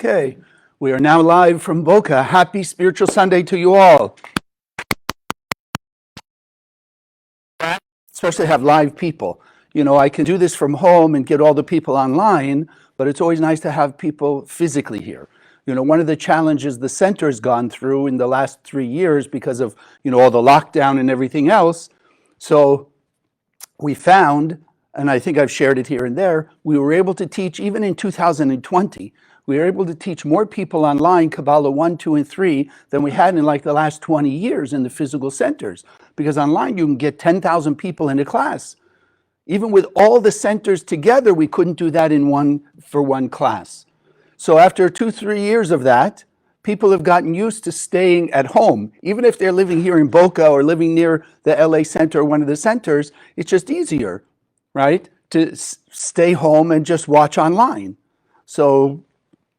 Okay, we are now live from Boca. Happy Spiritual Sunday to you all. Especially have live people. You know, I can do this from home and get all the people online, but it's always nice to have people physically here. You know, one of the challenges the center has gone through in the last 3 years because of, all the lockdown and everything else. So we found, and I think I've shared it here and there, we were able to teach, even in 2020, we were able to teach more people online Kabbalah 1, 2, and 3 than we had in like the last 20 years in the physical centers. Because online you can get 10,000 people in a class. Even with all the centers together, we couldn't do that for one class. So after 2-3 years of that, people have gotten used to staying at home. Even if they're living here in Boca or living near the LA center or one of the centers, it's just easier, right, to stay home and just watch online. So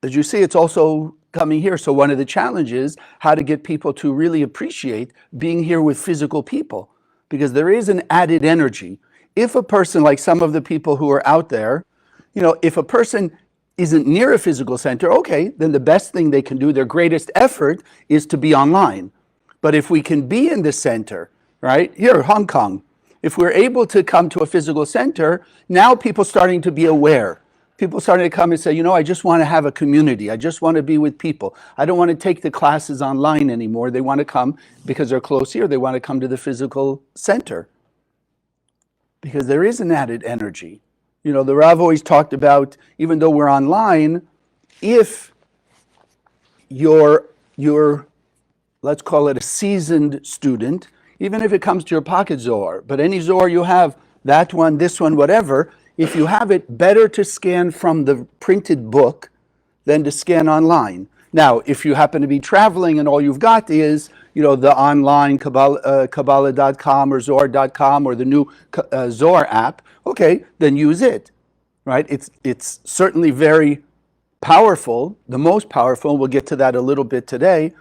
as you see, it's also coming here. So one of the challenges, how to get people to really appreciate being here with physical people, because there is an added energy. If a person, like some of the people who are out there, if a person isn't near a physical center, okay, then the best thing they can do, their greatest effort, is to be online. But if we can be in the center, right, here, Hong Kong, if we're able to come to a physical center, now people starting to be aware. People starting to come and say, I just want to have a community. I just want to be with people. I don't want to take the classes online anymore. They want to come because they're close here. They want to come to the physical center because there is an added energy. The Rav always talked about, even though we're online, if you're, let's call it a seasoned student, even if it comes to your pocket Zohar, but any Zohar you have, that one, this one, whatever, if you have it, better to scan from the printed book than to scan online. Now, if you happen to be traveling and all you've got is, the online Kabbalah.com or Zohar.com or the new Zohar app, okay, then use it, right? It's certainly very powerful, the most powerful. We'll get to that a little bit today.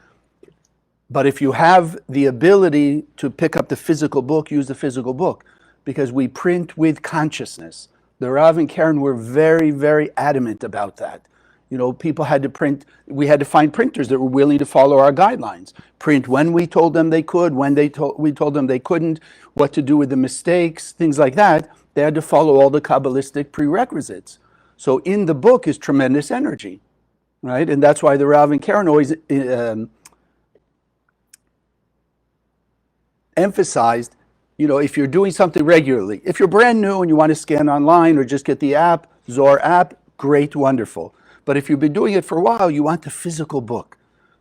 But if you have the ability to pick up the physical book, use the physical book, because we print with consciousness. The Rav and Karen were very, very adamant about that. People had to print, we had to find printers that were willing to follow our guidelines. Print when we told them they could, when we told them they couldn't, what to do with the mistakes, things like that. They had to follow all the Kabbalistic prerequisites. So in the book is tremendous energy, right? And that's why the Rav and Karen always emphasized, if you're doing something regularly, if you're brand new and you want to scan online or just get the app, Zohar app, great, wonderful. But if you've been doing it for a while, you want the physical book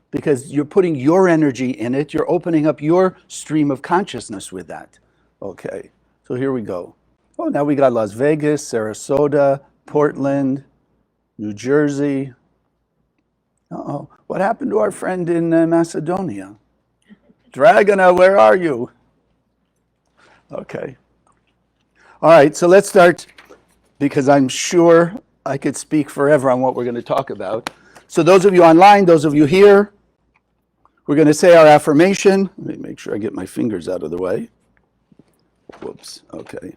because you're putting your energy in it. You're opening up your stream of consciousness with that. Okay, so here we go. Oh, now we got Las Vegas, Sarasota, Portland, New Jersey. Uh-oh, what happened to our friend in Macedonia? Dragona, where are you? Okay. All right, so let's start, because I'm sure I could speak forever on what we're going to talk about. So those of you online, those of you here, we're going to say our affirmation. Let me make sure I get my fingers out of the way. Whoops, okay.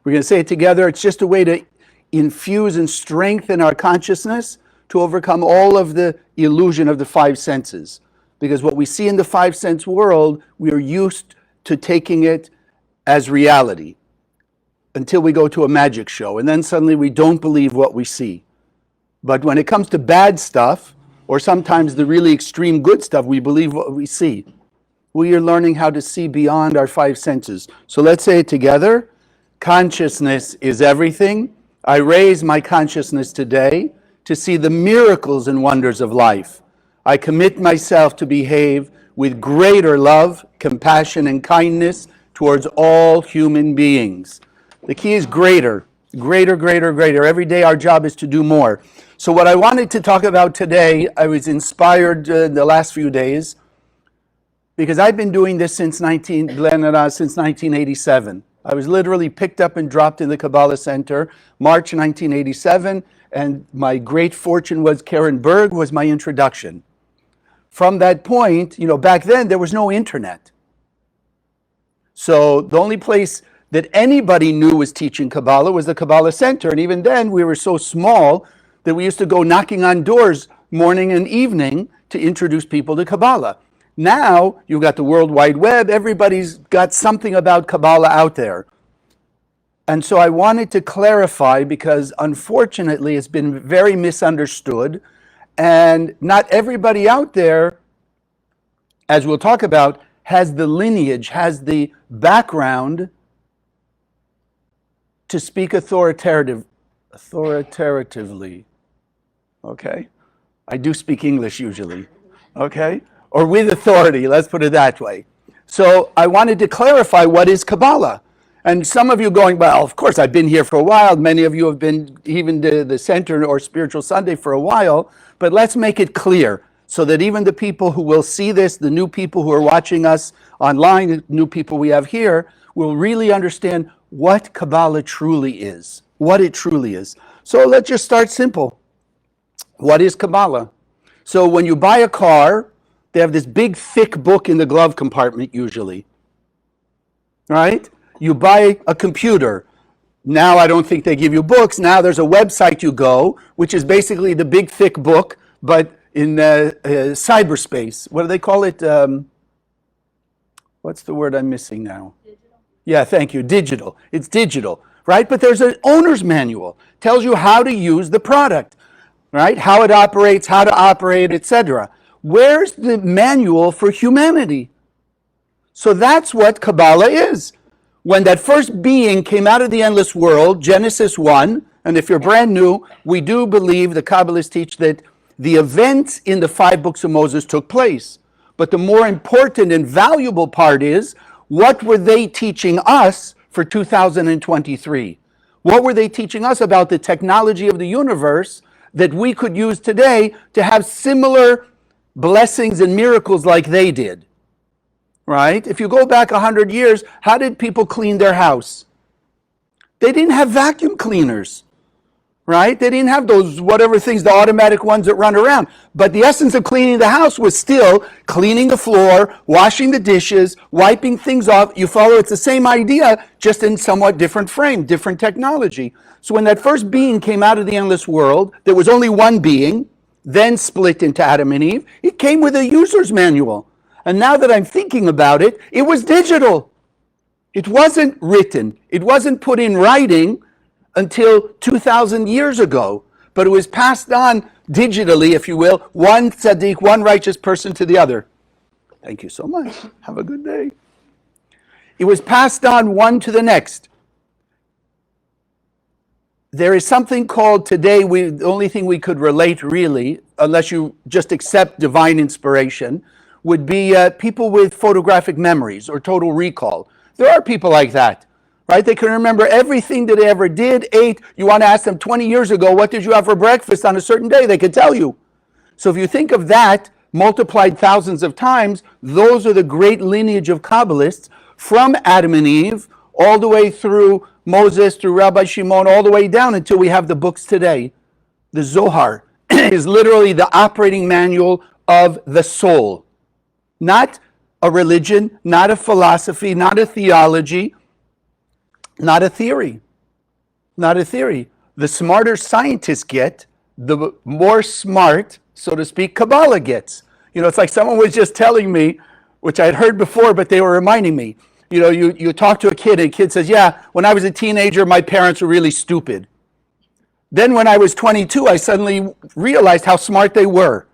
We're going to say it together. It's just a way to infuse and strengthen our consciousness to overcome all of the illusion of the five senses. Because what we see in the five sense world, we are used to taking it as reality until we go to a magic show. And then suddenly we don't believe what we see. But when it comes to bad stuff, or sometimes the really extreme good stuff, we believe what we see. We are learning how to see beyond our five senses. So let's say it together. Consciousness is everything. I raise my consciousness today to see the miracles and wonders of life. I commit myself to behave with greater love, compassion, and kindness towards all human beings. The key is greater, greater, greater, greater. Every day our job is to do more. So what I wanted to talk about today, I was inspired the last few days, because I've been doing this since 1987. I was literally picked up and dropped in the Kabbalah Center, March 1987, and my great fortune was Karen Berg was my introduction. From that point, back then there was no internet. So the only place that anybody knew was teaching Kabbalah was the Kabbalah Center. And even then we were so small that we used to go knocking on doors morning and evening to introduce people to Kabbalah. Now, you've got the World Wide Web, everybody's got something about Kabbalah out there. And so I wanted to clarify because unfortunately it's been very misunderstood and not everybody out there, as we'll talk about, has the lineage, has the background to speak authoritatively. Okay? I do speak English usually. Okay? Or with authority, let's put it that way. So I wanted to clarify what is Kabbalah. And some of you going, well, of course, I've been here for a while. Many of you have been even to the Center or Spiritual Sunday for a while. But let's make it clear so that even the people who will see this, the new people who are watching us online, the new people we have here, will really understand what Kabbalah truly is, what it truly is. So let's just start simple. What is Kabbalah? So when you buy a car, they have this big, thick book in the glove compartment usually, right? You buy a computer. Now I don't think they give you books. Now there's a website you go, which is basically the big, thick book, but in cyberspace. What do they call it? What's the word I'm missing now? Digital. Yeah, thank you. Digital. It's digital, right? But there's an owner's manual. Tells you how to use the product, right? How it operates, how to operate, etc. Where's the manual for humanity? So that's what Kabbalah is. When that first being came out of the endless world, Genesis 1, and if you're brand new, we do believe, the Kabbalists teach that the events in the 5 books of Moses took place. But the more important and valuable part is, what were they teaching us for 2023? What were they teaching us about the technology of the universe that we could use today to have similar blessings and miracles like they did? Right? If you go back 100 years, how did people clean their house? They didn't have vacuum cleaners, right? They didn't have those whatever things, the automatic ones that run around. But the essence of cleaning the house was still cleaning the floor, washing the dishes, wiping things off. You follow? It's the same idea, just in somewhat different frame, different technology. So when that first being came out of the endless world, there was only one being, then split into Adam and Eve. It came with a user's manual. And now that I'm thinking about it, it was digital. It wasn't written. It wasn't put in writing until 2,000 years ago. But it was passed on digitally, if you will, one tzaddik, one righteous person to the other. Thank you so much. Have a good day. It was passed on one to the next. There is something called today, the only thing we could relate really, unless you just accept divine inspiration, would be people with photographic memories or total recall. There are people like that, right? They can remember everything that they ever did, ate. You want to ask them 20 years ago, what did you have for breakfast on a certain day? They could tell you. So if you think of that multiplied thousands of times, those are the great lineage of Kabbalists from Adam and Eve all the way through Moses, through Rabbi Shimon, all the way down until we have the books today. The Zohar is literally the operating manual of the soul. Not a religion, not a philosophy, not a theology, not a theory. Not a theory. The smarter scientists get, the more smart, so to speak, Kabbalah gets. You know, it's like someone was just telling me, which I'd heard before, but they were reminding me. You know, you talk to a kid, and a kid says, yeah, when I was a teenager, my parents were really stupid. Then when I was 22, I suddenly realized how smart they were.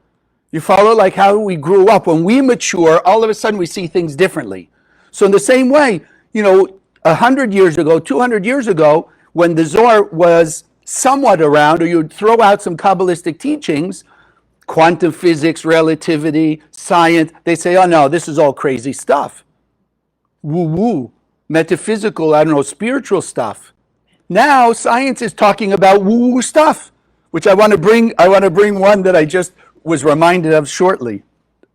You follow, like how we grew up. When we mature, all of a sudden we see things differently. So in the same way, you know, 100 years ago, 200 years ago, when the Zohar was somewhat around, or you'd throw out some Kabbalistic teachings, quantum physics, relativity, science, they say, oh no, this is all crazy stuff. Woo-woo, metaphysical, I don't know, spiritual stuff. Now science is talking about woo-woo stuff, which I want to bring one that I just was reminded of shortly,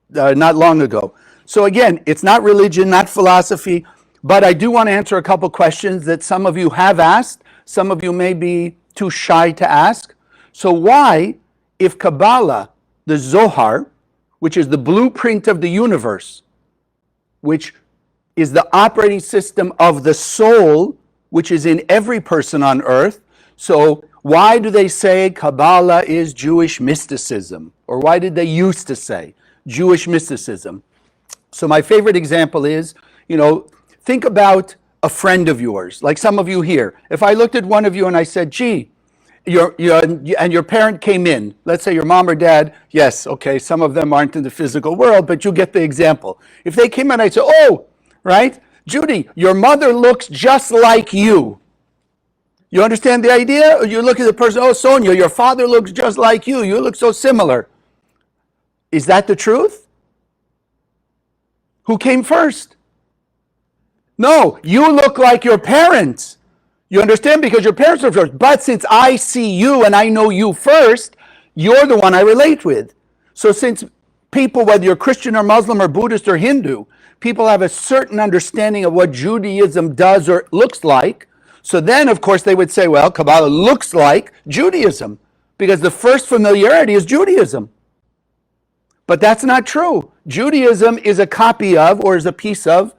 not long ago. So again, it's not religion, not philosophy, but I do want to answer a couple questions that some of you have asked, some of you may be too shy to ask. So why, if Kabbalah, the Zohar, which is the blueprint of the universe, which is the operating system of the soul, which is in every person on earth, so Why do they say Kabbalah is Jewish mysticism? Or why did they used to say Jewish mysticism? So my favorite example is, think about a friend of yours, like some of you here. If I looked at one of you and I said, gee, your parent came in, let's say your mom or dad, yes, okay, some of them aren't in the physical world, but you get the example. If they came in, I'd say, oh, right, Judy, your mother looks just like you. You understand the idea? You look at the person, oh, Sonia, your father looks just like you. You look so similar. Is that the truth? Who came first? No, you look like your parents. You understand? Because your parents are first. But since I see you and I know you first, you're the one I relate with. So since people, whether you're Christian or Muslim or Buddhist or Hindu, people have a certain understanding of what Judaism does or looks like. So then, of course, they would say, well, Kabbalah looks like Judaism because the first familiarity is Judaism. But that's not true. Judaism is a copy of or is a piece of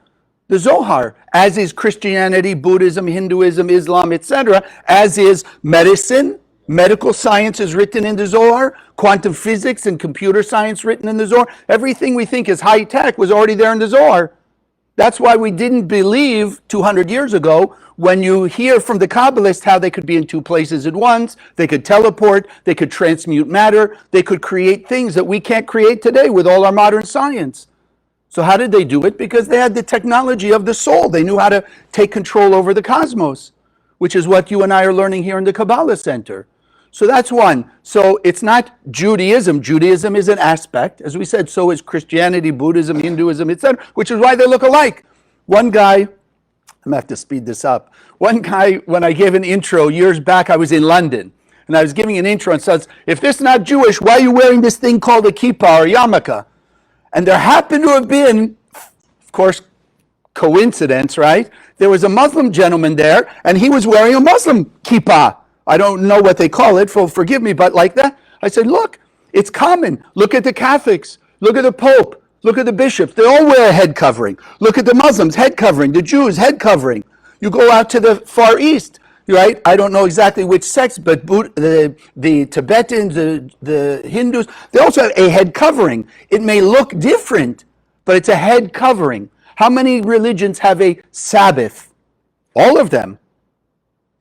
the Zohar, as is Christianity, Buddhism, Hinduism, Islam, etc., as is medicine. Medical science is written in the Zohar, quantum physics and computer science written in the Zohar. Everything we think is high tech was already there in the Zohar. That's why we didn't believe 200 years ago when you hear from the Kabbalists how they could be in two places at once, they could teleport, they could transmute matter, they could create things that we can't create today with all our modern science. So how did they do it? Because they had the technology of the soul. They knew how to take control over the cosmos, which is what you and I are learning here in the Kabbalah Center. So that's one. So it's not Judaism. Judaism is an aspect. As we said, so is Christianity, Buddhism, Hinduism, etc., which is why they look alike. One guy, I'm going to have to speed this up. One guy, when I gave an intro years back, I was in London, and I was giving an intro and says, if this is not Jewish, why are you wearing this thing called a kippah or yarmulke? And there happened to have been, of course, coincidence, right? There was a Muslim gentleman there, and he was wearing a Muslim kippah. I don't know what they call it, forgive me, but like that. I said, look, it's common. Look at the Catholics. Look at the Pope. Look at the bishops. They all wear a head covering. Look at the Muslims, head covering. The Jews, head covering. You go out to the Far East, right? I don't know exactly which sects, but the Tibetans, the Hindus, they also have a head covering. It may look different, but it's a head covering. How many religions have a Sabbath? All of them.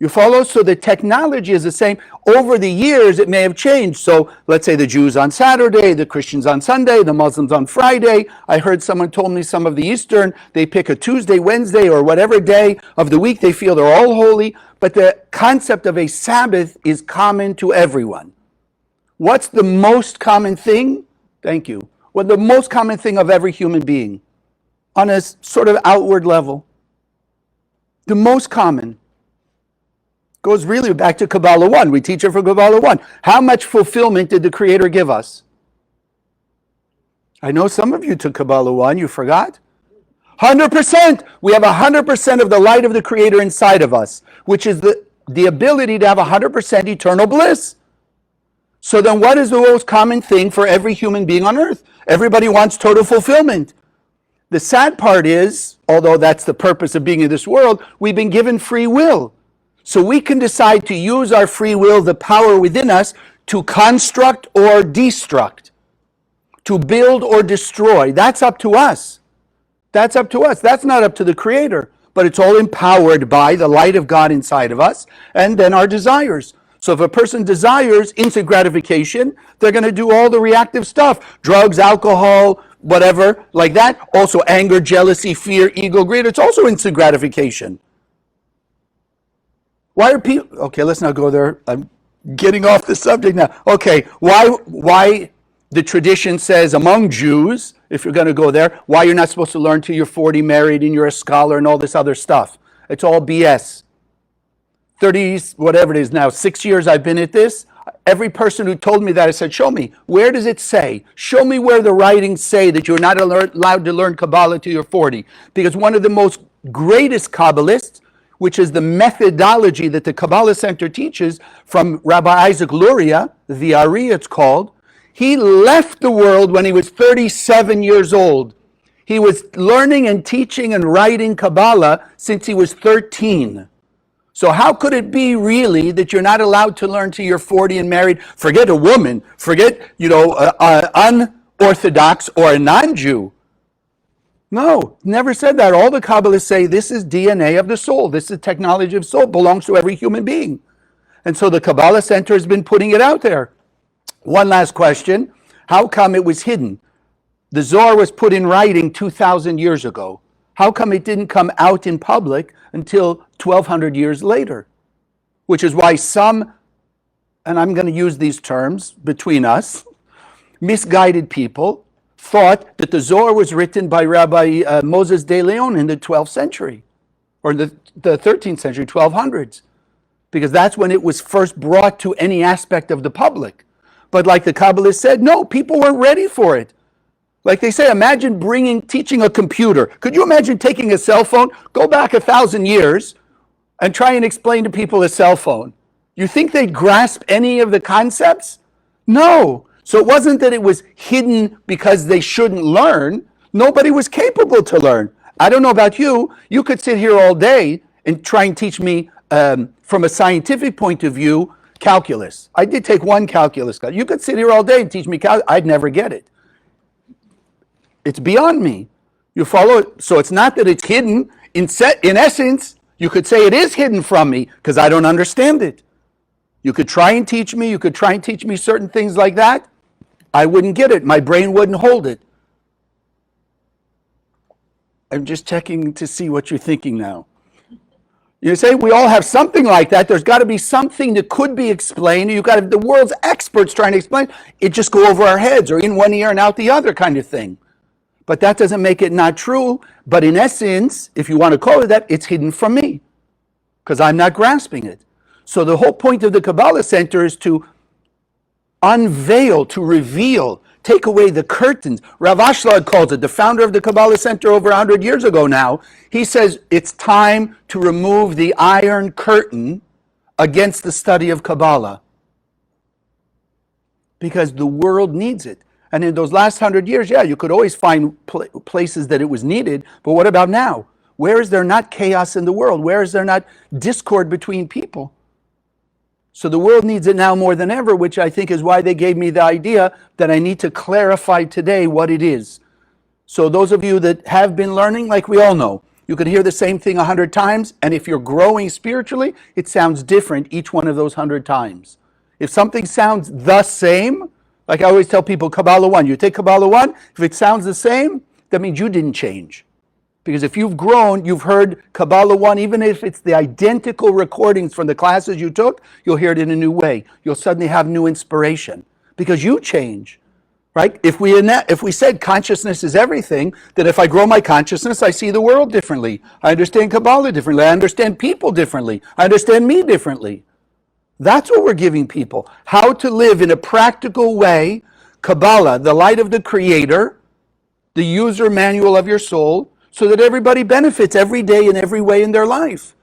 You follow? So the technology is the same. Over the years, it may have changed. So let's say the Jews on Saturday, the Christians on Sunday, the Muslims on Friday. I heard someone told me some of the Eastern, they pick a Tuesday, Wednesday, or whatever day of the week they feel they're all holy. But the concept of a Sabbath is common to everyone. What's the most common thing? Thank you. What the most common thing of every human being on a sort of outward level? The most common goes really back to Kabbalah 1. We teach it from Kabbalah 1. How much fulfillment did the Creator give us? I know some of you took Kabbalah 1. You forgot? 100%. We have 100% of the light of the Creator inside of us, which is the ability to have 100% eternal bliss. So then what is the most common thing for every human being on earth? Everybody wants total fulfillment. The sad part is, although that's the purpose of being in this world, we've been given free will. So we can decide to use our free will, the power within us, to construct or destruct, to build or destroy. That's up to us. That's up to us. That's not up to the Creator. But it's all empowered by the light of God inside of us and then our desires. So if a person desires instant gratification, they're going to do all the reactive stuff. Drugs, alcohol, whatever, like that. Also anger, jealousy, fear, ego, greed. It's also instant gratification. Why are people, okay, let's not go there. I'm getting off the subject now. Okay, why the tradition says among Jews, if you're going to go there, why you're not supposed to learn till you're 40, married, and you're a scholar and all this other stuff. It's all BS. 30, whatever it is now, 6 years I've been at this. Every person who told me that, I said, show me. Where does it say? Show me where the writings say that you're not allowed to learn Kabbalah till you're 40. Because one of the most greatest Kabbalists, which is the methodology that the Kabbalah Center teaches from Rabbi Isaac Luria, the Ari it's called, he left the world when he was 37 years old. He was learning and teaching and writing Kabbalah since he was 13. So how could it be really that you're not allowed to learn till you're 40 and married? Forget a woman, forget, unorthodox or a non-Jew. No, never said that. All the Kabbalists say this is DNA of the soul. This is technology of soul, belongs to every human being. And so the Kabbalah Center has been putting it out there. One last question. How come it was hidden? The Zohar was put in writing 2,000 years ago. How come it didn't come out in public until 1,200 years later? Which is why some, and I'm going to use these terms between us, misguided people thought that the Zohar was written by Rabbi Moses de Leon in the 12th century, or the 13th century, 1200s, because that's when it was first brought to any aspect of the public. But like the Kabbalists said, no, people weren't ready for it. Like they say, imagine teaching a computer. Could you imagine taking a cell phone, go back 1,000 years, and try and explain to people a cell phone? You think they'd grasp any of the concepts? No. So it wasn't that it was hidden because they shouldn't learn. Nobody was capable to learn. I don't know about you. You could sit here all day and try and teach me, from a scientific point of view, calculus. I did take one calculus class. You could sit here all day and teach me calculus. I'd never get it. It's beyond me. You follow it? So it's not that it's hidden. In essence, you could say it is hidden from me because I don't understand it. You could try and teach me. You could try and teach me certain things like that. I wouldn't get it. My brain wouldn't hold it. I'm just checking to see what you're thinking now. You say we all have something like that. There's got to be something that could be explained. You've got the world's experts trying to explain. It just go over our heads or in one ear and out the other kind of thing. But that doesn't make it not true. But in essence, if you want to call it that, it's hidden from me because I'm not grasping it. So the whole point of the Kabbalah Center is to unveil, to reveal, take away the curtains. Rav Ashlag calls it, the founder of the Kabbalah Center over 100 years ago now, he says it's time to remove the iron curtain against the study of Kabbalah because the world needs it. And in those last 100 years, yeah, you could always find places that it was needed, but what about now? Where is there not chaos in the world? Where is there not discord between people? So the world needs it now more than ever, which I think is why they gave me the idea that I need to clarify today what it is. So those of you that have been learning, like we all know, you could hear the same thing 100 times, and if you're growing spiritually, it sounds different each one of those 100 times. If something sounds the same, like I always tell people, Kabbalah 1, you take Kabbalah 1, if it sounds the same, that means you didn't change. Because if you've grown, you've heard Kabbalah 1, even if it's the identical recordings from the classes you took, you'll hear it in a new way. You'll suddenly have new inspiration because you change, right? If we said consciousness is everything, then if I grow my consciousness, I see the world differently. I understand Kabbalah differently. I understand people differently. I understand me differently. That's what we're giving people. How to live in a practical way, Kabbalah, the light of the Creator, the user manual of your soul, so that everybody benefits every day in every way in their life.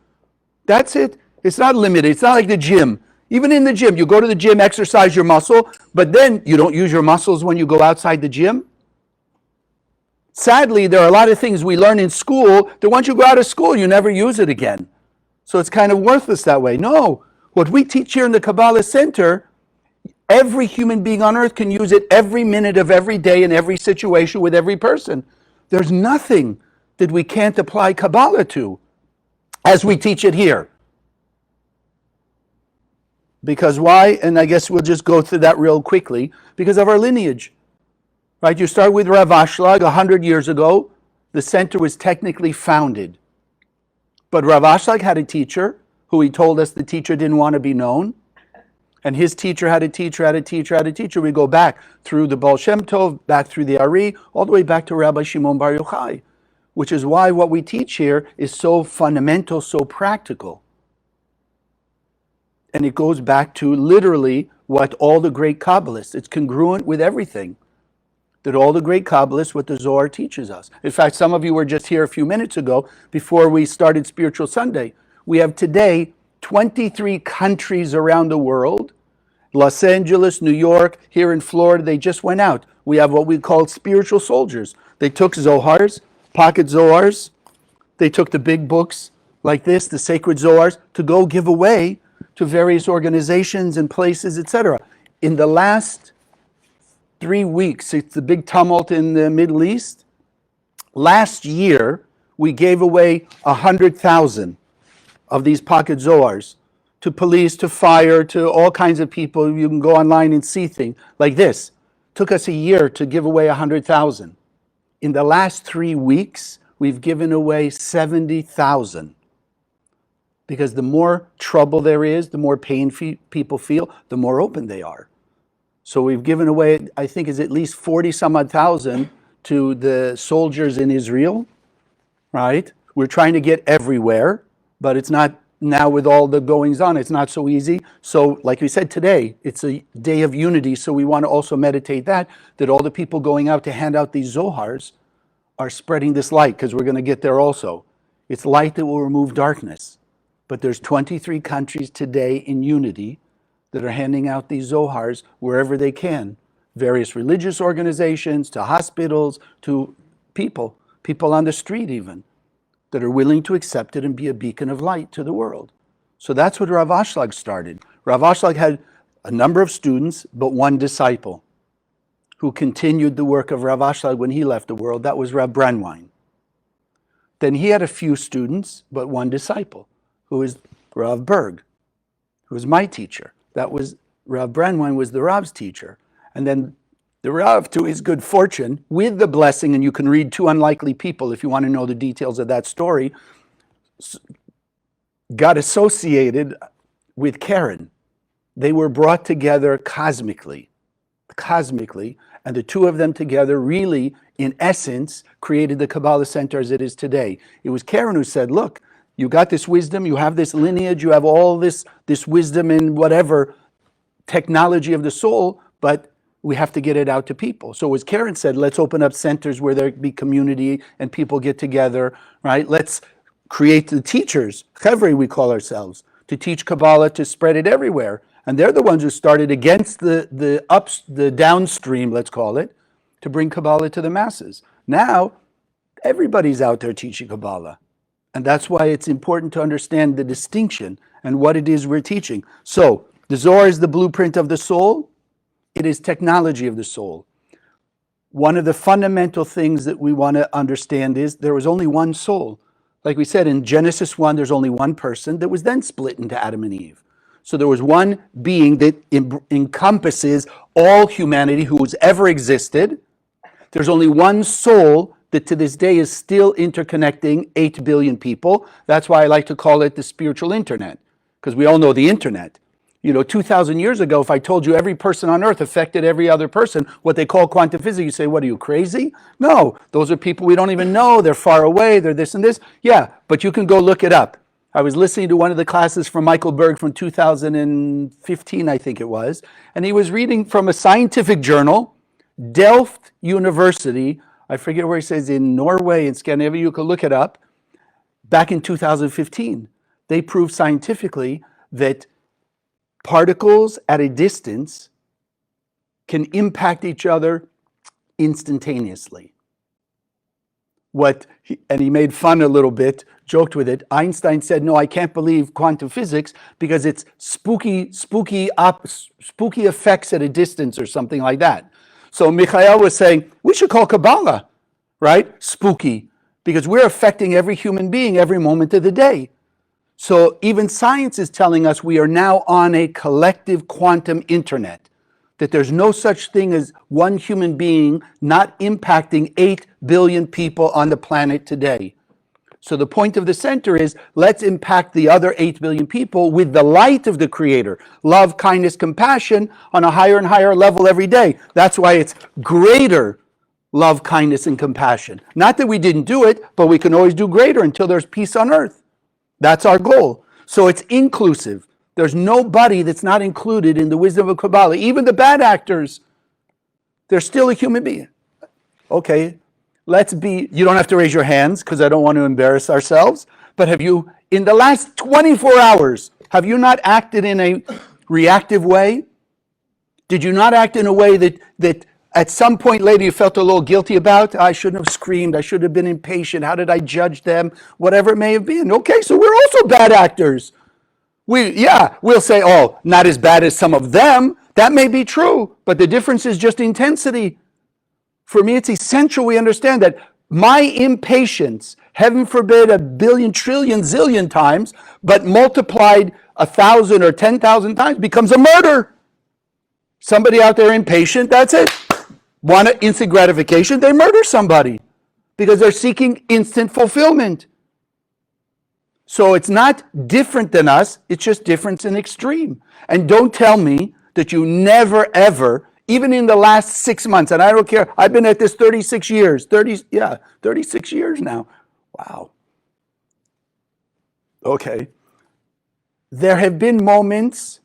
That's it. It's not limited. It's not like the gym. Even in the gym, you go to the gym, exercise your muscle, but then you don't use your muscles when you go outside the gym. Sadly, there are a lot of things we learn in school that once you go out of school, you never use it again. So it's kind of worthless that way. No, what we teach here in the Kabbalah Center, every human being on earth can use it every minute of every day in every situation with every person. There's nothing that we can't apply Kabbalah to as we teach it here. Because why? And I guess we'll just go through that real quickly. Because of our lineage. Right? You start with Rav Ashlag 100 years ago. The center was technically founded. But Rav Ashlag had a teacher who he told us the teacher didn't want to be known. And his teacher had a teacher, had a teacher, had a teacher. We go back through the Baal Shem Tov, back through the Ari, all the way back to Rabbi Shimon Bar Yochai. Which is why what we teach here is so fundamental, so practical. And it goes back to literally what all the great Kabbalists, it's congruent with everything. That all the great Kabbalists, what the Zohar teaches us. In fact, some of you were just here a few minutes ago before we started Spiritual Sunday. We have today 23 countries around the world. Los Angeles, New York, here in Florida, they just went out. We have what we call spiritual soldiers. They took Zohars, pocket Zohars. They took the big books like this, the sacred Zohars, to go give away to various organizations and places, etc. In the last 3 weeks, it's the big tumult in the Middle East. Last year, we gave away 100,000 of these pocket Zohars to police, to fire, to all kinds of people. You can go online and see things like this. Took us a year to give away 100,000. In the last 3 weeks, we've given away 70,000. Because the more trouble there is, the more pain people feel, the more open they are. So we've given away, I think, is at least 40 some odd thousand to the soldiers in Israel, right? We're trying to get everywhere, but it's not now with all the goings on, it's not so easy. So like we said today, it's a day of unity, so we want to also meditate that all the people going out to hand out these Zohars are spreading this light, because we're going to get there also. It's light that will remove darkness. But there's 23 countries today in unity that are handing out these Zohars wherever they can. Various religious organizations, to hospitals, to people on the street even, that are willing to accept it and be a beacon of light to the world. So that's what Rav Ashlag started. Rav Ashlag had a number of students, but one disciple who continued the work of Rav Ashlag when he left the world. That was Rav Brandwein. Then he had a few students, but one disciple, who is Rav Berg, who was my teacher. That was, Rav Brandwein was the Rav's teacher. And then the Rav, to his good fortune, with the blessing, and you can read Two Unlikely People if you want to know the details of that story, got associated with Karen. They were brought together cosmically, and the two of them together really, in essence, created the Kabbalah Center as it is today. It was Karen who said, look, you got this wisdom, you have this lineage, you have all this wisdom in whatever technology of the soul, but we have to get it out to people. So as Karen said, let's open up centers where there be community and people get together, right? Let's create the teachers, Chevre we call ourselves, to teach Kabbalah, to spread it everywhere. And they're the ones who started against the downstream, let's call it, to bring Kabbalah to the masses. Now, everybody's out there teaching Kabbalah. And that's why it's important to understand the distinction and what it is we're teaching. So, the Zohar is the blueprint of the soul. It is technology of the soul. One of the fundamental things that we want to understand is there was only one soul. Like we said, in Genesis 1, there's only one person that was then split into Adam and Eve. So there was one being that encompasses all humanity who's ever existed. There's only one soul that to this day is still interconnecting 8 billion people. That's why I like to call it the spiritual internet, because we all know the internet. 2,000 years ago, if I told you every person on earth affected every other person, what they call quantum physics, you say, what are you, crazy? No, those are people we don't even know. They're far away. They're this and this. Yeah, but you can go look it up. I was listening to one of the classes from Michael Berg from 2015, I think it was, and he was reading from a scientific journal, Delft University, I forget where he says, in Norway, in Scandinavia, you can look it up, back in 2015. They proved scientifically that particles at a distance can impact each other instantaneously. And he made fun a little bit, joked with it. Einstein said, no, I can't believe quantum physics because it's spooky effects at a distance or something like that. So Michael was saying, we should call Kabbalah, right? Spooky, because we're affecting every human being every moment of the day. So even science is telling us we are now on a collective quantum internet, that there's no such thing as one human being not impacting 8 billion people on the planet today. So the point of the center is, let's impact the other 8 billion people with the light of the Creator. Love, kindness, compassion on a higher and higher level every day. That's why it's greater love, kindness, and compassion. Not that we didn't do it, but we can always do greater until there's peace on earth. That's our goal. So it's inclusive. There's nobody that's not included in the wisdom of Kabbalah. Even the bad actors, they're still a human being. Okay, you don't have to raise your hands because I don't want to embarrass ourselves, but have you, in the last 24 hours, have you not acted in a reactive way? Did you not act in a way that at some point later you felt a little guilty about, I shouldn't have screamed, I should have been impatient, how did I judge them, whatever it may have been. Okay, so we're also bad actors. We'll say, oh, not as bad as some of them. That may be true, but the difference is just intensity. For me, it's essential we understand that my impatience, heaven forbid, 1,000,000,000, trillion, zillion times, but multiplied 1,000 or 10,000 times becomes a murder. Somebody out there impatient, that's it. Want instant gratification, they murder somebody because they're seeking instant fulfillment. So it's not different than us, it's just difference in extreme. And don't tell me that you never ever, even in the last 6 months, and I don't care, I've been at this 36 years, 36 years now. Wow. Okay. There have been moments,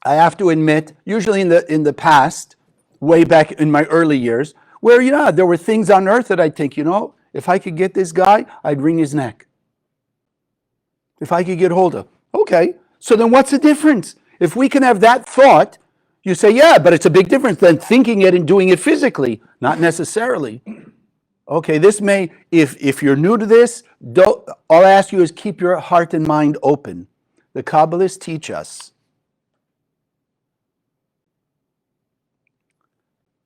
I have to admit, usually in the past, way back in my early years, where, there were things on earth that I'd think, if I could get this guy, I'd wring his neck. If I could get hold of. Okay, so then what's the difference? If we can have that thought, you say, yeah, but it's a big difference than thinking it and doing it physically. Not necessarily. Okay, this may, if you're new to this, all I ask you is keep your heart and mind open. The Kabbalists teach us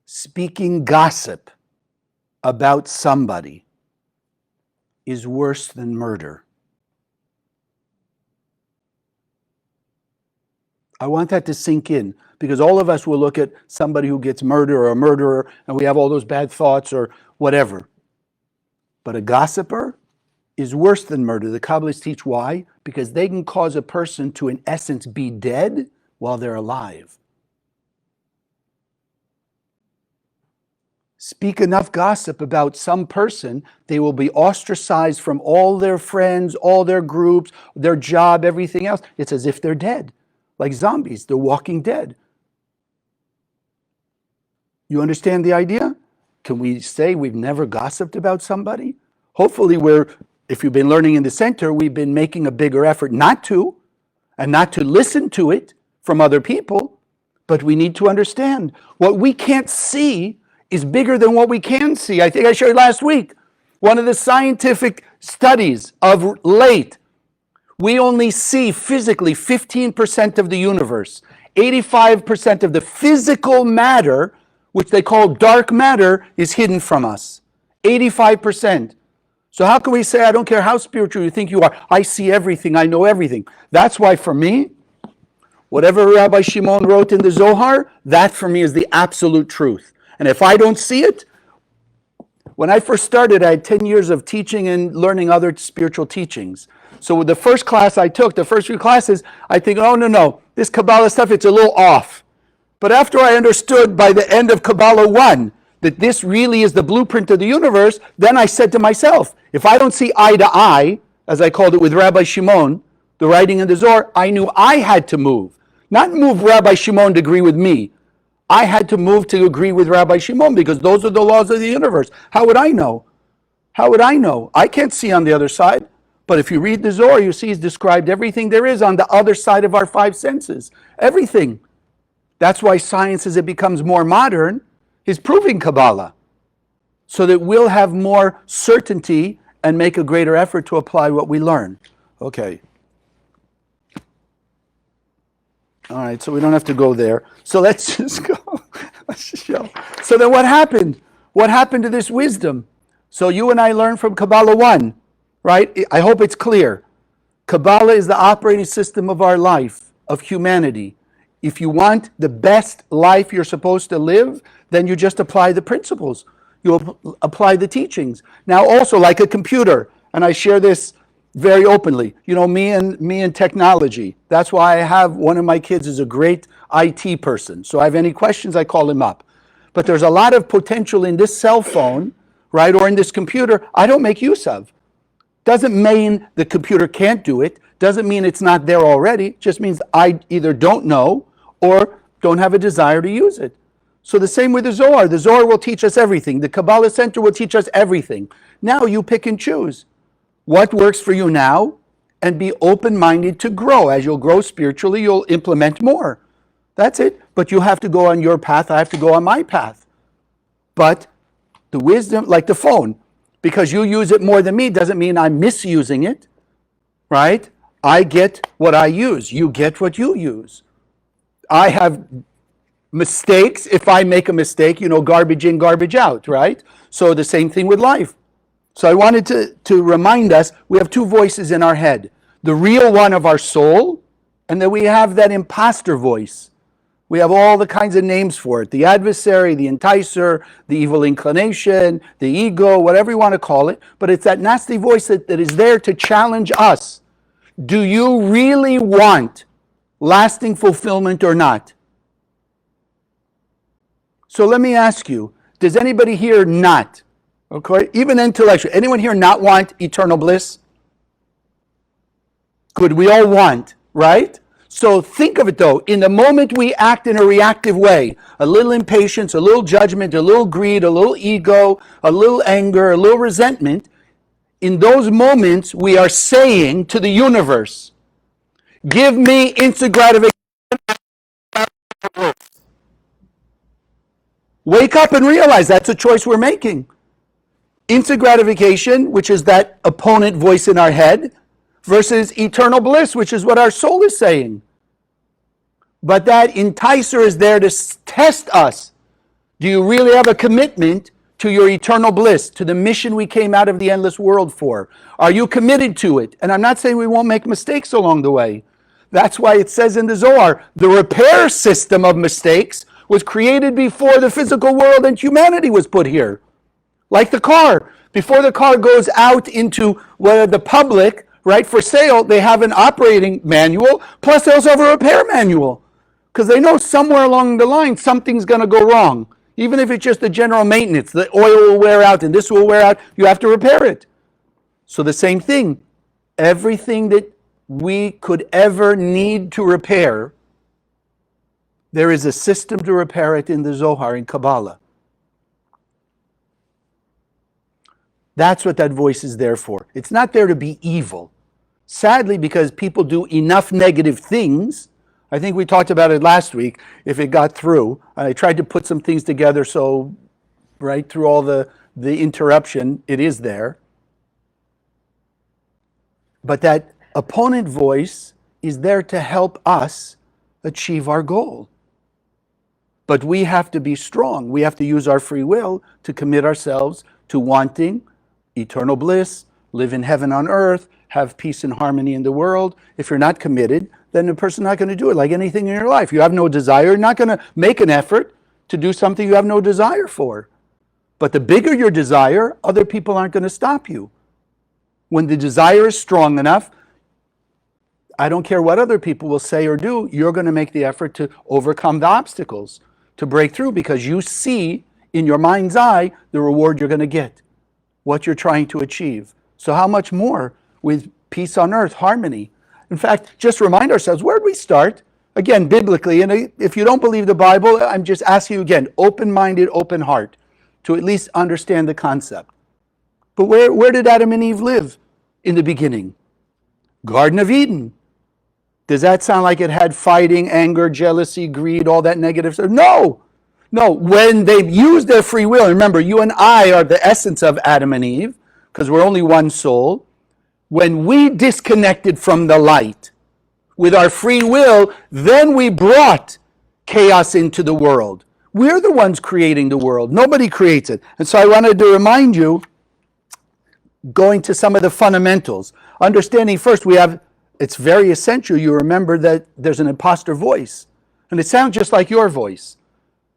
speaking gossip about somebody is worse than murder. I want that to sink in, because all of us will look at somebody who gets murdered or a murderer and we have all those bad thoughts or whatever. But a gossiper is worse than murder. The Kabbalists teach why? Because they can cause a person to, in essence, be dead while they're alive. Speak enough gossip about some person, they will be ostracized from all their friends, all their groups, their job, everything else. It's as if they're dead. Like zombies, they're walking dead. You understand the idea? Can we say we've never gossiped about somebody? Hopefully if you've been learning in the center, we've been making a bigger effort not to, and not to listen to it from other people, but we need to understand what we can't see is bigger than what we can see. I think I shared last week, one of the scientific studies of late, we only see physically 15% of the universe. 85% of the physical matter, which they call dark matter, is hidden from us. 85%. So how can we say, I don't care how spiritual you think you are, I see everything, I know everything. That's why for me, whatever Rabbi Shimon wrote in the Zohar, that for me is the absolute truth. And if I don't see it, when I first started, I had 10 years of teaching and learning other spiritual teachings. So with the first class I took, the first few classes, I think, oh, no, this Kabbalah stuff, it's a little off. But after I understood by the end of Kabbalah 1 that this really is the blueprint of the universe, then I said to myself, if I don't see eye to eye, as I called it with Rabbi Shimon, the writing in the Zohar, I knew I had to move. Not move Rabbi Shimon to agree with me. I had to move to agree with Rabbi Shimon because those are the laws of the universe. How would I know? How would I know? I can't see on the other side. But if you read the Zohar, you see he's described everything there is on the other side of our five senses. Everything. That's why science, as it becomes more modern, is proving Kabbalah. So that we'll have more certainty and make a greater effort to apply what we learn. Okay. All right, so we don't have to go there. So let's just go. Let's just show. So then what happened? What happened to this wisdom? So you and I learned from Kabbalah 1, right? I hope it's clear. Kabbalah is the operating system of our life, of humanity. If you want the best life you're supposed to live, then you just apply the principles. You apply the teachings. Now also like a computer, and I share this very openly. Me and technology. That's why I have one of my kids is a great IT person. So if I have any questions, I call him up. But there's a lot of potential in this cell phone, right, or in this computer, I don't make use of. Doesn't mean the computer can't do it. Doesn't mean it's not there already. Just means I either don't know or don't have a desire to use it. So the same with the Zohar. The Zohar will teach us everything. The Kabbalah Center will teach us everything. Now you pick and choose what works for you now, and be open-minded to grow. As you'll grow spiritually, you'll implement more. That's it. But you have to go on your path. I have to go on my path. But the wisdom, like the phone, because you use it more than me doesn't mean I'm misusing it, right? I get what I use. You get what you use. I have mistakes. If I make a mistake, garbage in, garbage out, right? So the same thing with life. So I wanted to remind us, we have two voices in our head. The real one of our soul, and then we have that imposter voice. We have all the kinds of names for it. The adversary, the enticer, the evil inclination, the ego, whatever you want to call it. But it's that nasty voice that is there to challenge us. Do you really want lasting fulfillment or not? So let me ask you, does anybody here not, okay, even intellectual, anyone here not want eternal bliss? Good, we all want, right? So think of it though, in the moment we act in a reactive way, a little impatience, a little judgment, a little greed, a little ego, a little anger, a little resentment, in those moments we are saying to the universe, give me instant gratification. Wake up and realize that's a choice we're making. Instant gratification, which is that opponent voice in our head, versus eternal bliss, which is what our soul is saying. But that enticer is there to test us. Do you really have a commitment to your eternal bliss, to the mission we came out of the endless world for? Are you committed to it? And I'm not saying we won't make mistakes along the way. That's why it says in the Zohar, the repair system of mistakes was created before the physical world and humanity was put here. Like the car. Before the car goes out into the public, right, for sale, they have an operating manual, plus they also have a repair manual. Because they know somewhere along the line something's going to go wrong. Even if it's just the general maintenance, the oil will wear out and this will wear out, you have to repair it. So the same thing, everything that we could ever need to repair, there is a system to repair it in the Zohar, in Kabbalah. That's what that voice is there for. It's not there to be evil. Sadly, because people do enough negative things, I think we talked about it last week, if it got through. I tried to put some things together so, right, through all the interruption, it is there. But that opponent voice is there to help us achieve our goal. But we have to be strong. We have to use our free will to commit ourselves to wanting eternal bliss, live in heaven on earth, have peace and harmony in the world. If you're not committed, then the person's not going to do it. Like anything in your life, you have no desire, you're not going to make an effort to do something you have no desire for. But the bigger your desire, other people aren't going to stop you. When the desire is strong enough, I don't care what other people will say or do, you're going to make the effort to overcome the obstacles, to break through, because you see in your mind's eye the reward you're going to get, what you're trying to achieve. So how much more with peace on earth, harmony? In fact, just remind ourselves, where did we start? Again, biblically, and if you don't believe the Bible, I'm just asking you again, open-minded, open heart, to at least understand the concept. But where did Adam and Eve live in the beginning? Garden of Eden. Does that sound like it had fighting, anger, jealousy, greed, all that negative stuff? No. No, when they used their free will, remember, you and I are the essence of Adam and Eve, because we're only one soul. When we disconnected from the light with our free will, then we brought chaos into the world. We're the ones creating the world. Nobody creates it. And so I wanted to remind you, going to some of the fundamentals, understanding first it's very essential you remember that there's an imposter voice. And it sounds just like your voice.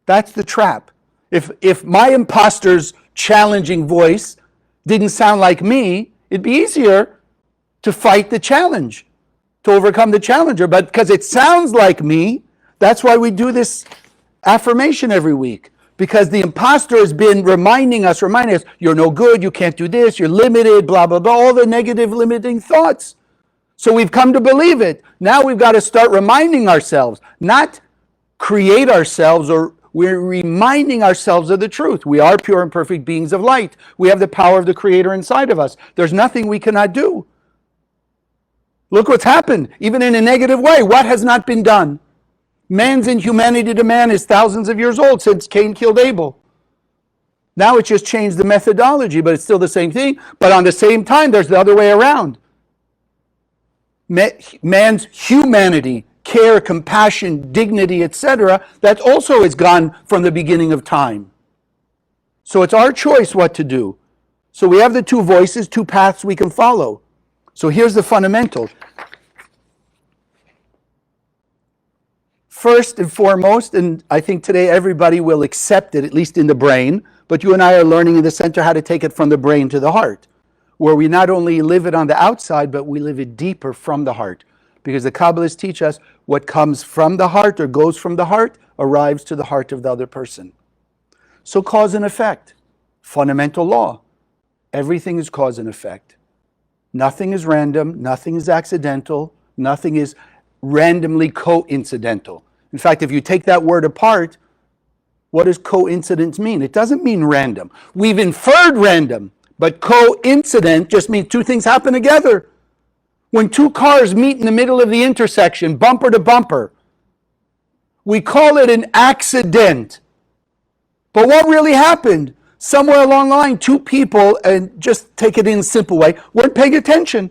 That's the trap. If my imposter's challenging voice didn't sound like me, it'd be easier to fight the challenge, to overcome the challenger. But because it sounds like me, that's why we do this affirmation every week. Because the imposter has been reminding us, you're no good, you can't do this, you're limited, blah, blah, blah, all the negative limiting thoughts. So we've come to believe it. Now we've got to start reminding ourselves, not create ourselves, or we're reminding ourselves of the truth. We are pure and perfect beings of light. We have the power of the Creator inside of us. There's nothing we cannot do. Look what's happened, even in a negative way. What has not been done? Man's inhumanity to man is thousands of years old, since Cain killed Abel. Now it's just changed the methodology, but it's still the same thing. But on the same time, there's the other way around. Man's humanity, care, compassion, dignity, etc., that also is gone from the beginning of time. So it's our choice what to do. So we have the two voices, two paths we can follow. So here's the fundamental. First and foremost, and I think today everybody will accept it, at least in the brain, but you and I are learning in the center how to take it from the brain to the heart, where we not only live it on the outside, but we live it deeper from the heart. Because the Kabbalists teach us what comes from the heart or goes from the heart arrives to the heart of the other person. So cause and effect, fundamental law. Everything is cause and effect. Nothing is random, nothing is accidental, nothing is randomly coincidental. In fact, if you take that word apart, what does coincidence mean? It doesn't mean random. We've inferred random, but coincident just means two things happen together. When two cars meet in the middle of the intersection, bumper to bumper, we call it an accident. But what really happened? Somewhere along the line, two people, and just take it in a simple way, weren't paying attention.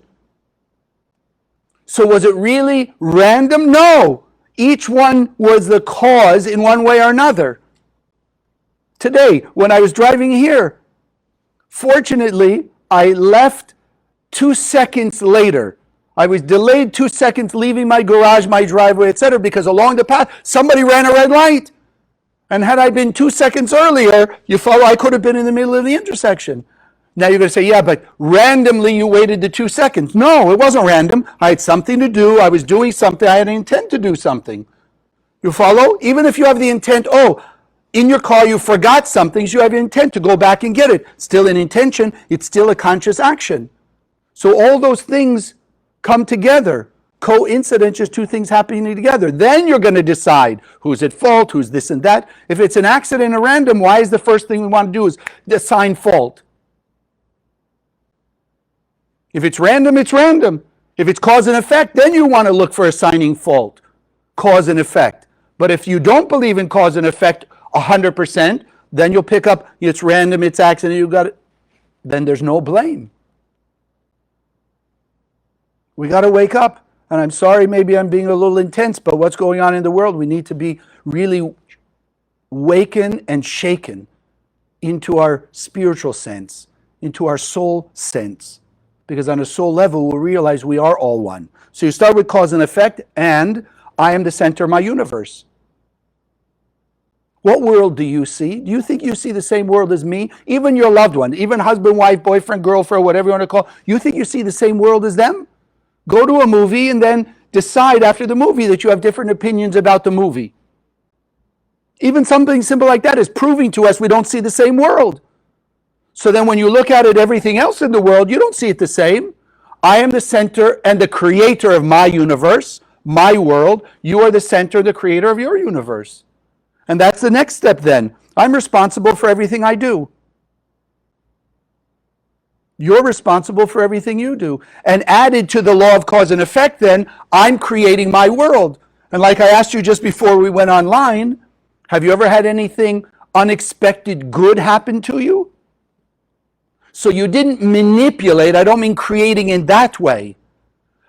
So was it really random? No. Each one was the cause in one way or another. Today, when I was driving here, fortunately, I left 2 seconds later. I was delayed 2 seconds leaving my garage, my driveway, etc., because along the path, somebody ran a red light. And had I been 2 seconds earlier, you follow, I could have been in the middle of the intersection. Now you're going to say, yeah, but randomly you waited the 2 seconds. No, it wasn't random. I had something to do. I was doing something. I had an intent to do something. You follow? Even if you have the intent, in your car you forgot something, so you have an intent to go back and get it. Still an intention. It's still a conscious action. So all those things come together. Coincidence, just two things happening together. Then you're going to decide who's at fault, who's this and that. If it's an accident or random, why is the first thing we want to do is assign fault? If it's random, it's random. If it's cause and effect, then you want to look for assigning fault, cause and effect. But if you don't believe in cause and effect 100%, then you'll pick up, it's random, it's accident, you got it. Then there's no blame. We got to wake up. And I'm sorry, maybe I'm being a little intense, but what's going on in the world, we need to be really wakened and shaken into our spiritual sense, into our soul sense. Because on a soul level, we'll realize we are all one. So you start with cause and effect, and I am the center of my universe. What world do you see? Do you think you see the same world as me? Even your loved one, even husband, wife, boyfriend, girlfriend, whatever you want to call, you think you see the same world as them? Go to a movie and then decide after the movie that you have different opinions about the movie. Even something simple like that is proving to us we don't see the same world. So then when you look at it, everything else in the world, you don't see it the same. I am the center and the creator of my universe, my world. You are the center, the creator of your universe. And that's the next step then. I'm responsible for everything I do. You're responsible for everything you do. And added to the law of cause and effect then, I'm creating my world. And like I asked you just before we went online, have you ever had anything unexpected good happen to you? So you didn't manipulate, I don't mean creating in that way,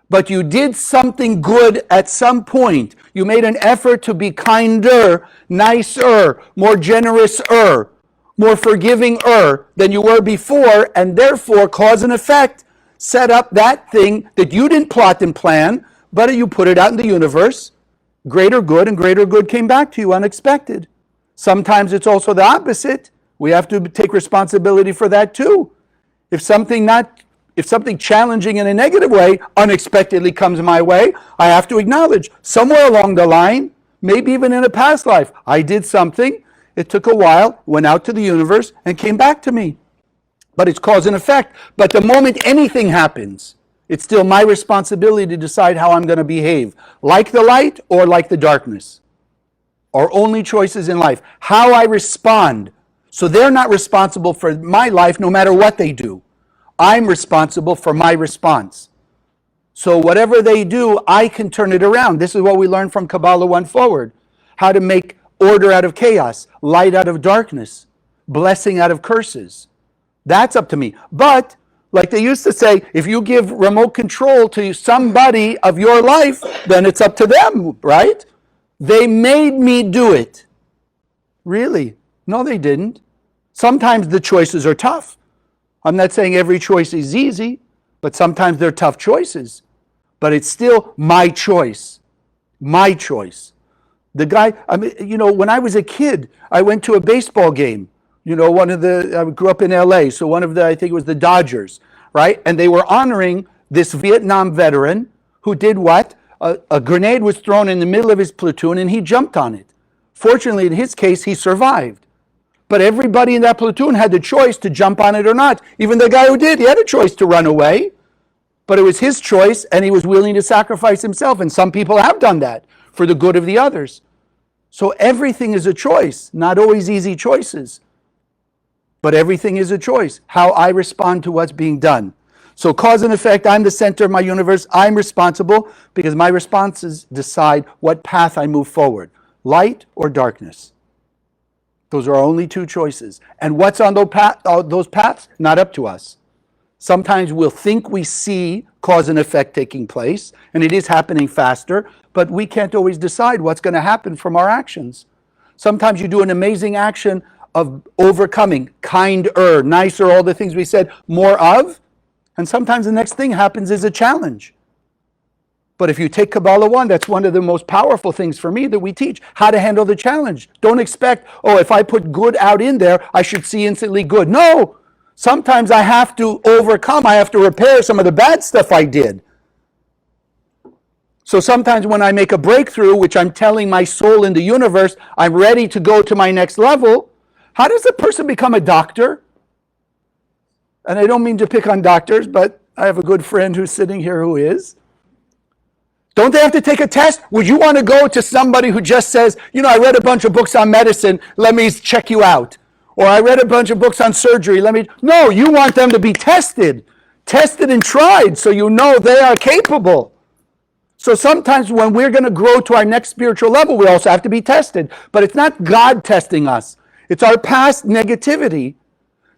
but you did something good at some point. You made an effort to be kinder, nicer, more generous-er, more forgiving-er than you were before, and therefore cause and effect set up that thing that you didn't plot and plan, but you put it out in the universe. Greater good and greater good came back to you unexpected. Sometimes it's also the opposite. We have to take responsibility for that too. If something challenging in a negative way unexpectedly comes my way, I have to acknowledge somewhere along the line, maybe even in a past life, I did something. It took a while, went out to the universe, and came back to me. But it's cause and effect. But the moment anything happens, it's still my responsibility to decide how I'm going to behave. Like the light or like the darkness. Our only choices in life. How I respond. So they're not responsible for my life no matter what they do. I'm responsible for my response. So whatever they do, I can turn it around. This is what we learned from Kabbalah 1 forward. How to make order out of chaos, light out of darkness. blessing out of curses. That's up to me. But like they used to say, if you give remote control to somebody of your life, then it's up to them, right? They made me do it. Really? No, they didn't. Sometimes the choices are tough. I'm not saying every choice is easy, but sometimes they're tough choices. But it's still my choice. My choice. The guy, when I was a kid, I went to a baseball game. I grew up in LA, so I think it was the Dodgers, right? And they were honoring this Vietnam veteran who did what? A grenade was thrown in the middle of his platoon and he jumped on it. Fortunately, in his case, he survived. But everybody in that platoon had the choice to jump on it or not. Even the guy who did, he had a choice to run away. But it was his choice and he was willing to sacrifice himself. And some people have done that for the good of the others. So everything is a choice, not always easy choices. But everything is a choice, how I respond to what's being done. So cause and effect, I'm the center of my universe. I'm responsible because my responses decide what path I move forward, light or darkness. Those are our only two choices. And what's on those paths? Not up to us. Sometimes we'll think we see cause and effect taking place, and it is happening faster, but we can't always decide what's going to happen from our actions. Sometimes you do an amazing action of overcoming, kinder, nicer, all the things we said, more of, and sometimes the next thing happens is a challenge. But if you take Kabbalah 1, that's one of the most powerful things for me that we teach, how to handle the challenge. Don't expect, if I put good out in there, I should see instantly good. No, sometimes I have to overcome, I have to repair some of the bad stuff I did. So sometimes when I make a breakthrough, which I'm telling my soul in the universe, I'm ready to go to my next level, how does a person become a doctor? And I don't mean to pick on doctors, but I have a good friend who's sitting here who is. Don't they have to take a test? Would you want to go to somebody who just says, I read a bunch of books on medicine, let me check you out. Or I read a bunch of books on surgery, No, you want them to be tested and tried so you know they are capable. So sometimes when we're going to grow to our next spiritual level, we also have to be tested. But it's not God testing us. It's our past negativity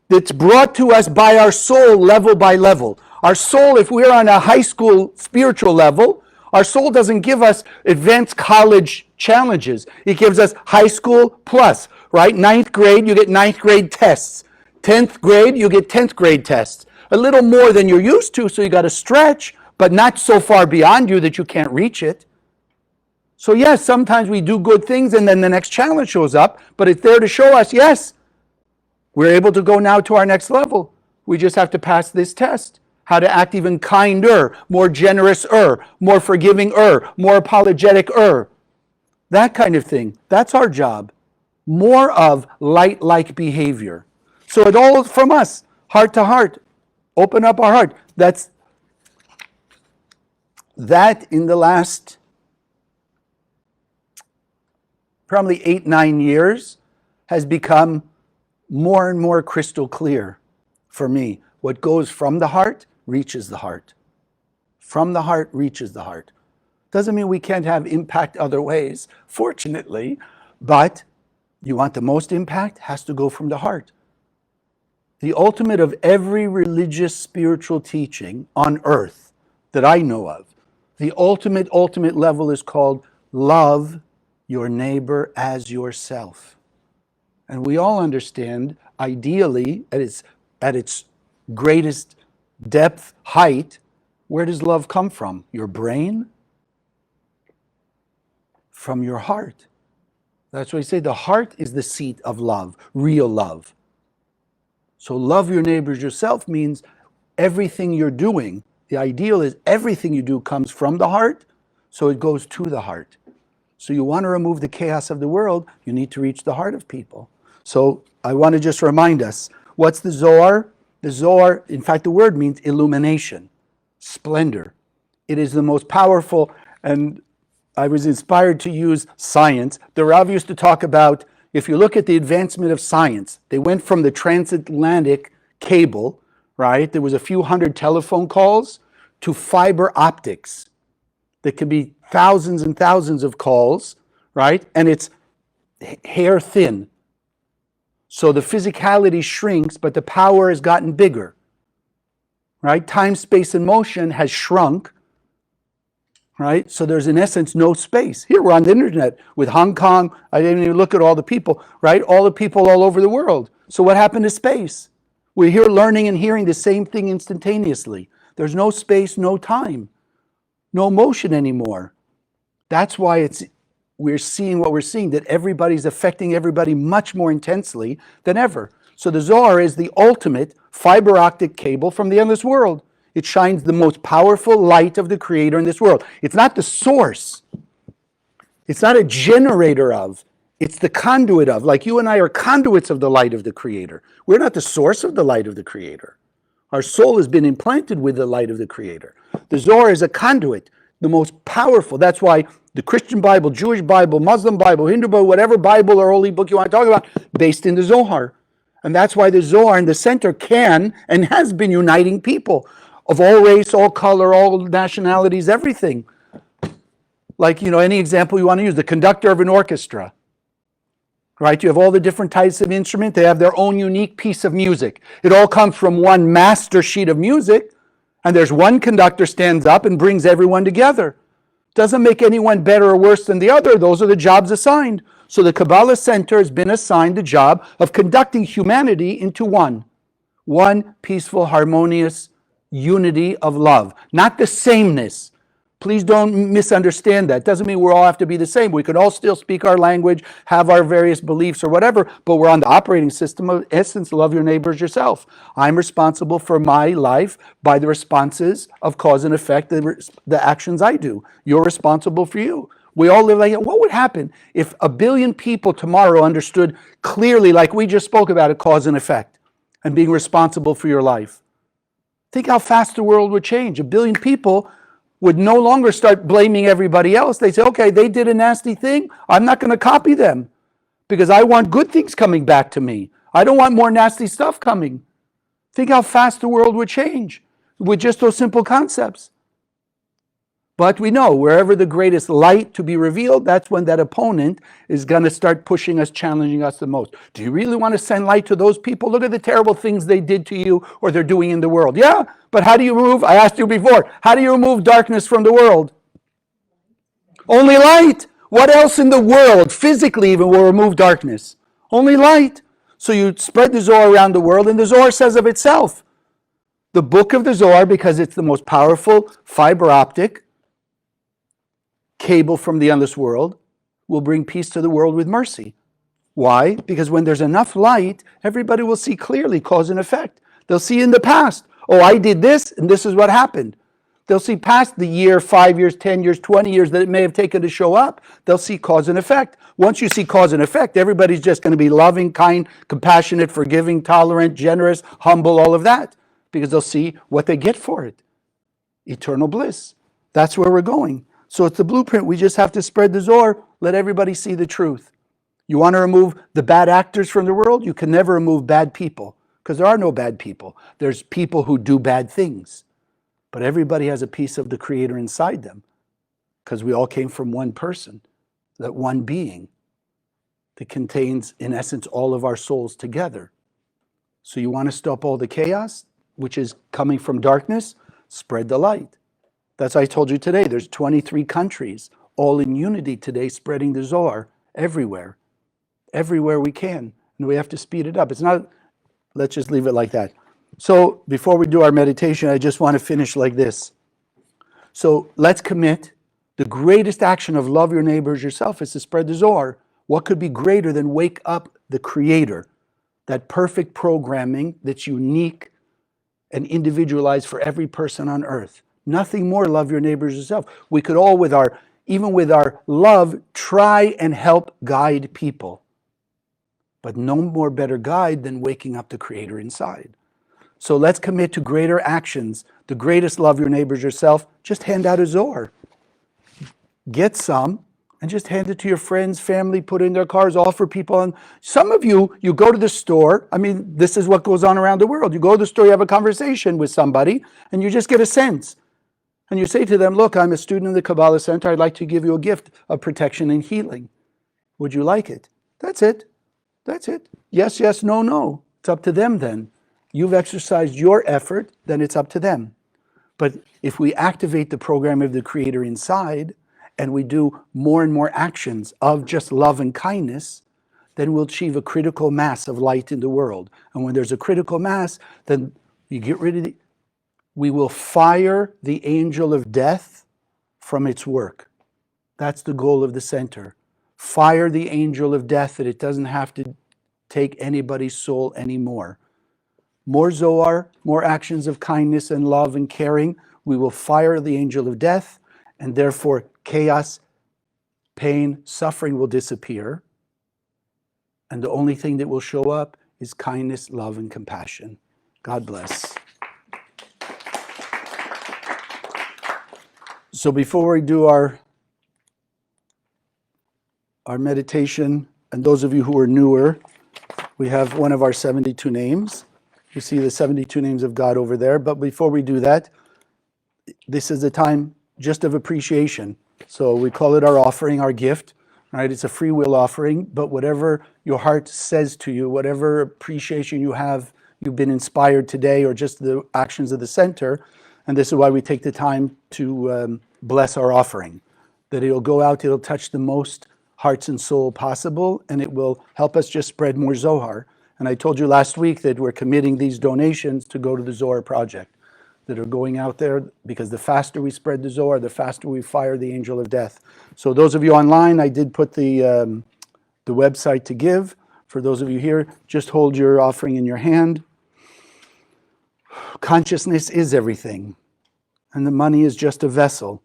that's brought to us by our soul level by level. Our soul, if we're on a high school spiritual level, our soul doesn't give us advanced college challenges. It gives us high school plus, right? 9th grade, you get 9th grade tests. 10th grade, you get 10th grade tests. A little more than you're used to, so you got to stretch, but not so far beyond you that you can't reach it. So yes, sometimes we do good things and then the next challenge shows up, but it's there to show us, yes, we're able to go now to our next level. We just have to pass this test. How to act even kinder, more generous-er, more forgiving-er, more apologetic-er. That kind of thing. That's our job. More of light-like behavior. So it all from us, heart to heart. Open up our heart. That in the last probably 8-9 years has become more and more crystal clear for me. What goes from the heart reaches the heart. From the heart reaches the heart. Doesn't mean we can't have impact other ways, fortunately, but you want the most impact, has to go from the heart. The ultimate of every religious spiritual teaching on earth that I know of, the ultimate level is called love your neighbor as yourself. And we all understand, ideally, at its greatest depth, height, where does love come from? Your brain? From your heart. That's why I say the heart is the seat of love, real love. So love your neighbors yourself means everything you're doing, the ideal is everything you do comes from the heart, so it goes to the heart. So you want to remove the chaos of the world, you need to reach the heart of people. So I want to just remind us, what's the Zohar? The Zohar, in fact, the word means illumination, splendor. It is the most powerful, and I was inspired to use science. The Rav used to talk about, if you look at the advancement of science, they went from the transatlantic cable, right? There was a few hundred telephone calls to fiber optics. There could be thousands and thousands of calls, right? And it's hair thin. So the physicality shrinks, but the power has gotten bigger. Right? Time, space, and motion has shrunk. Right? So there's in essence no space. Here we're on the internet with Hong Kong. I didn't even look at all the people, right? All the people all over the world. So what happened to space? We're here learning and hearing the same thing instantaneously. There's no space, no time, no motion anymore. That's why we're seeing what we're seeing, that everybody's affecting everybody much more intensely than ever. So the Zohar is the ultimate fiber optic cable from the endless world. It shines the most powerful light of the Creator in this world. It's not the source. It's not a generator of. It's the conduit of. Like you and I are conduits of the light of the Creator. We're not the source of the light of the Creator. Our soul has been implanted with the light of the Creator. The Zohar is a conduit, the most powerful. That's why the Christian Bible, Jewish Bible, Muslim Bible, Hindu Bible, whatever Bible or holy book you want to talk about, based in the Zohar. And that's why the Zohar in the center can and has been uniting people of all race, all color, all nationalities, everything. Like, any example you want to use, the conductor of an orchestra, right? You have all the different types of instrument. They have their own unique piece of music. It all comes from one master sheet of music, and there's one conductor stands up and brings everyone together. Doesn't make anyone better or worse than the other. Those are the jobs assigned. So the Kabbalah Center has been assigned the job of conducting humanity into one peaceful, harmonious unity of love, not the sameness. Please don't misunderstand that. It doesn't mean we all have to be the same. We could all still speak our language, have our various beliefs or whatever, but we're on the operating system of essence, love your neighbors yourself. I'm responsible for my life by the responses of cause and effect, the actions I do. You're responsible for you. We all live like that. What would happen if 1 billion people tomorrow understood clearly, like we just spoke about, a cause and effect and being responsible for your life? Think how fast the world would change. 1 billion people would no longer start blaming everybody else. They say, okay, they did a nasty thing. I'm not going to copy them because I want good things coming back to me. I don't want more nasty stuff coming. Think how fast the world would change with just those simple concepts. But we know wherever the greatest light to be revealed, that's when that opponent is going to start pushing us, challenging us the most. Do you really want to send light to those people? Look at the terrible things they did to you or they're doing in the world. Yeah, but how do you remove, I asked you before, how do you remove darkness from the world? Only light. What else in the world, physically even, will remove darkness? Only light. So you spread the Zohar around the world, and the Zohar says of itself, the book of the Zohar, because it's the most powerful fiber optic cable from the endless world, will bring peace to the world with mercy. Why? Because when there's enough light, everybody will see clearly cause and effect. They'll see in the past, oh, I did this, and this is what happened. They'll see past the year, 5 years, 10 years, 20 years that it may have taken to show up. They'll see cause and effect. Once you see cause and effect, everybody's just going to be loving, kind, compassionate, forgiving, tolerant, generous, humble, all of that, because they'll see what they get for it. Eternal bliss. That's where we're going. So it's the blueprint. We just have to spread the Zohar, let everybody see the truth. You want to remove the bad actors from the world? You can never remove bad people, because there are no bad people. There's people who do bad things. But everybody has a piece of the Creator inside them, because we all came from one person, that one being that contains, in essence, all of our souls together. So you want to stop all the chaos, which is coming from darkness? Spread the light. That's why I told you today, there's 23 countries, all in unity today, spreading the Zohar everywhere we can. And we have to speed it up. It's not, let's just leave it like that. So before we do our meditation, I just want to finish like this. So let's commit. The greatest action of love your neighbors yourself is to spread the Zohar. What could be greater than wake up the Creator, that perfect programming that's unique and individualized for every person on earth? Nothing more, love your neighbors yourself. We could all, even with our love, try and help guide people. But no more better guide than waking up the Creator inside. So let's commit to greater actions. The greatest, love your neighbors yourself. Just hand out a Zohar. Get some and just hand it to your friends, family, put it in their cars, offer people. And some of you go to the store. I mean, this is what goes on around the world. You go to the store, you have a conversation with somebody, and you just get a sense. And you say to them, look, I'm a student in the Kabbalah Center. I'd like to give you a gift of protection and healing. Would you like it? That's it. That's it. Yes, yes, no, no. It's up to them then. You've exercised your effort, then it's up to them. But if we activate the program of the Creator inside and we do more and more actions of just love and kindness, then we'll achieve a critical mass of light in the world. And when there's a critical mass, then you get rid of we will fire the angel of death from its work. That's the goal of the center. Fire the angel of death, that it doesn't have to take anybody's soul anymore. More Zohar, more actions of kindness and love and caring. We will fire the angel of death, and therefore chaos, pain, suffering will disappear. And the only thing that will show up is kindness, love, and compassion. God bless. So before we do our meditation, and those of you who are newer, we have one of our 72 names. You see the 72 names of God over there. But before we do that, this is a time just of appreciation. So we call it our offering, our gift, right? It's a free will offering, but whatever your heart says to you, whatever appreciation you have, you've been inspired today, or just the actions of the center, and this is why we take the time to bless our offering, that it'll go out, it'll touch the most hearts and soul possible, and it will help us just spread more Zohar. And I told you last week that we're committing these donations to go to the Zohar project, that are going out there, because the faster we spread the Zohar, the faster we fire the angel of death. So those of you online, I did put the website to give. For those of you here, just hold your offering in your hand. Consciousness is everything, and the money is just a vessel.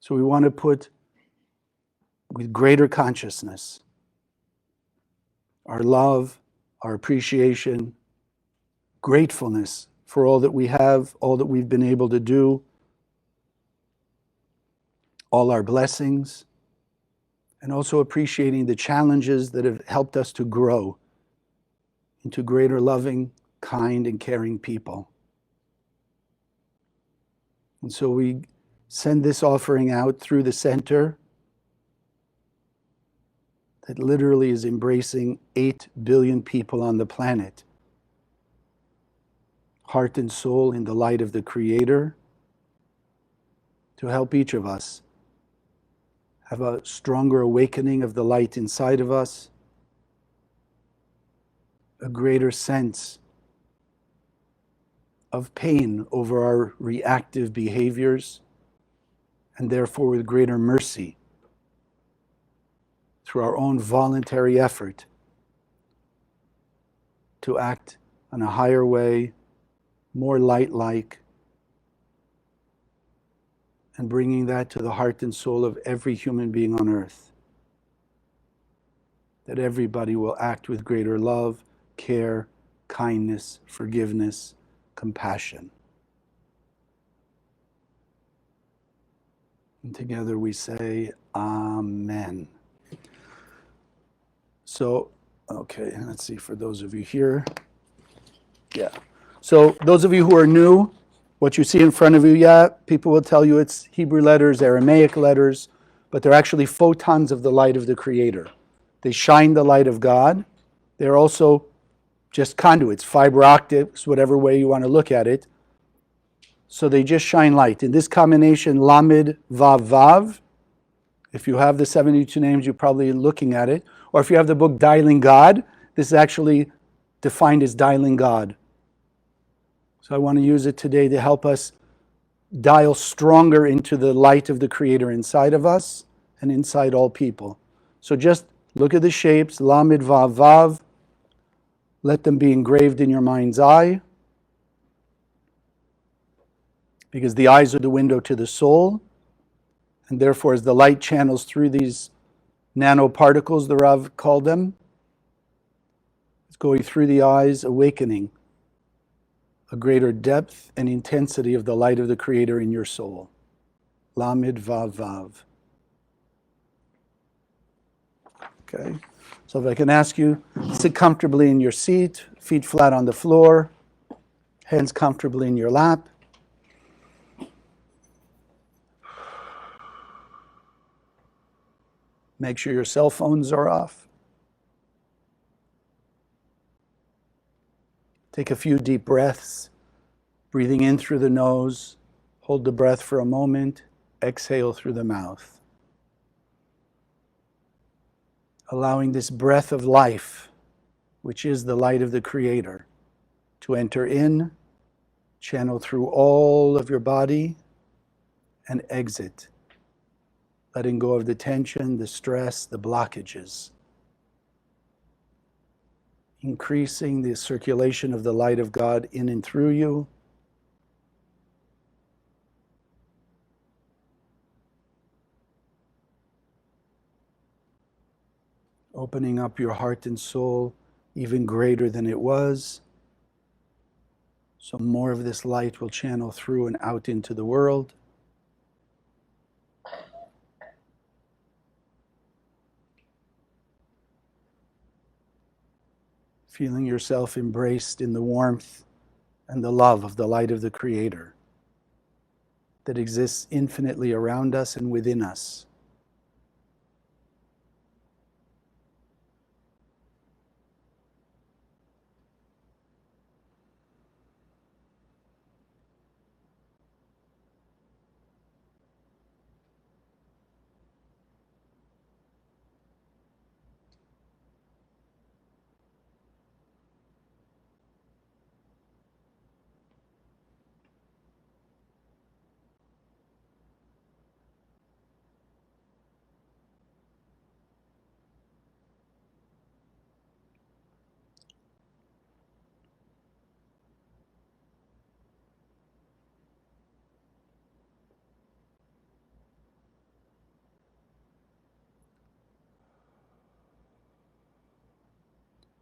So we want to put with greater consciousness our love, our appreciation, gratefulness for all that we have, all that we've been able to do, all our blessings, and also appreciating the challenges that have helped us to grow into greater loving, kind, and caring people. And so we send this offering out through the center that literally is embracing 8 billion people on the planet, heart and soul in the light of the Creator, to help each of us have a stronger awakening of the light inside of us, a greater sense of pain over our reactive behaviors, and therefore with greater mercy through our own voluntary effort to act in a higher way, more light-like, and bringing that to the heart and soul of every human being on earth. That everybody will act with greater love, care, kindness, forgiveness, compassion. And together we say, Amen. So, okay, let's see, for those of you here. Yeah. So those of you who are new, what you see in front of you, yeah, people will tell you it's Hebrew letters, Aramaic letters, but they're actually photons of the light of the Creator. They shine the light of God. They're also just conduits, fiber optics, whatever way you want to look at it. So they just shine light. In this combination, Lamed, Vav, Vav, if you have the 72 names, you're probably looking at it. Or if you have the book Dialing God, this is actually defined as dialing God. So I want to use it today to help us dial stronger into the light of the Creator inside of us and inside all people. So just look at the shapes, Lamed, Vav, Vav. Let them be engraved in your mind's eye, because the eyes are the window to the soul, and therefore as the light channels through these nanoparticles, the Rav called them, it's going through the eyes, awakening a greater depth and intensity of the light of the Creator in your soul. Lamed, Vav, Vav. Okay, so if I can ask you, sit comfortably in your seat, feet flat on the floor, hands comfortably in your lap. Make sure your cell phones are off. Take a few deep breaths, breathing in through the nose. Hold the breath for a moment. Exhale through the mouth. Allowing this breath of life, which is the light of the Creator, to enter in, channel through all of your body, and exit, letting go of the tension, the stress, the blockages, increasing the circulation of the light of God in and through you. Opening up your heart and soul even greater than it was, so more of this light will channel through and out into the world. Feeling yourself embraced in the warmth and the love of the light of the Creator that exists infinitely around us and within us.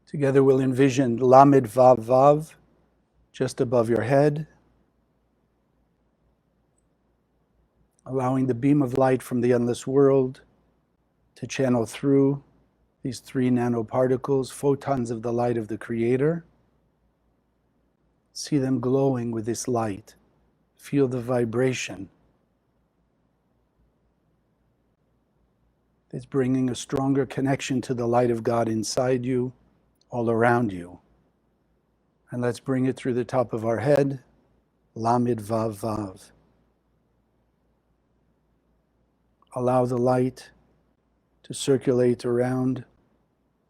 Together we'll envision Lamed Vav Vav just above your head, allowing the beam of light from the endless world to channel through these 3 nanoparticles, photons of the light of the Creator. See them glowing with this light. Feel the vibration. It's bringing a stronger connection to the light of God inside you, all around you. And let's bring it through the top of our head, Lamed Vav Vav. Allow the light to circulate around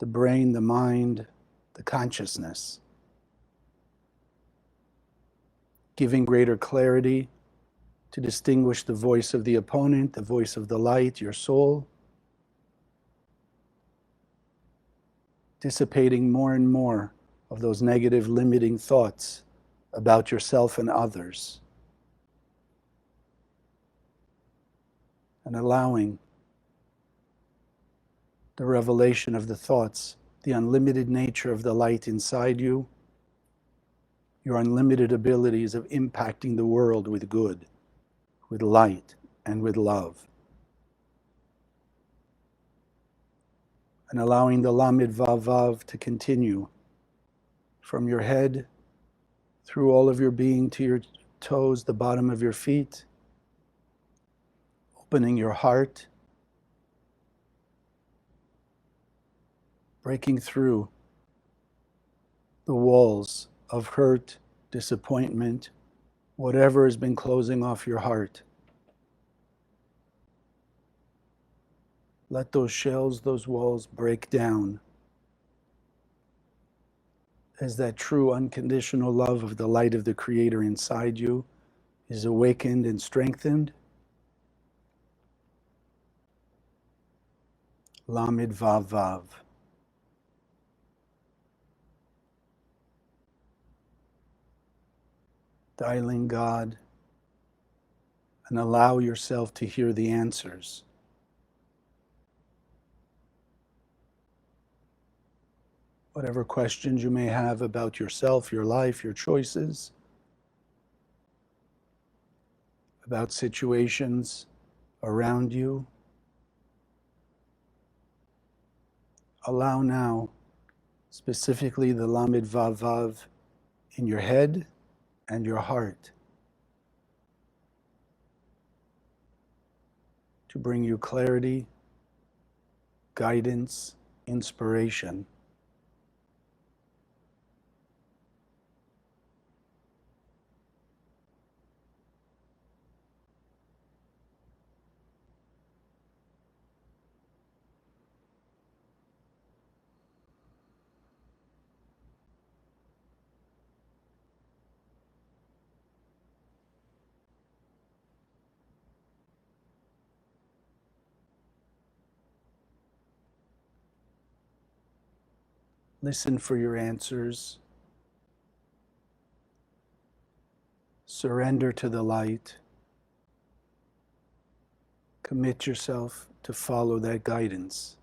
the brain, the mind, the consciousness, giving greater clarity to distinguish the voice of the opponent, the voice of the light, your soul, dissipating more and more of those negative limiting thoughts about yourself and others, and allowing the revelation of the thoughts, the unlimited nature of the light inside you, your unlimited abilities of impacting the world with good, with light, and with love. And allowing the Lamed Vav Vav to continue from your head, through all of your being to your toes, the bottom of your feet, opening your heart, breaking through the walls of hurt, disappointment, whatever has been closing off your heart. Let those shells, those walls break down as that true unconditional love of the light of the Creator inside you is awakened and strengthened. Lamed Vav Vav. Dialing God, and allow yourself to hear the answers. Whatever questions you may have about yourself, your life, your choices, about situations around you, allow now specifically the Lamed Vav Vav in your head and your heart to bring you clarity, guidance, inspiration. Listen for your answers. Surrender to the light. Commit yourself to follow that guidance.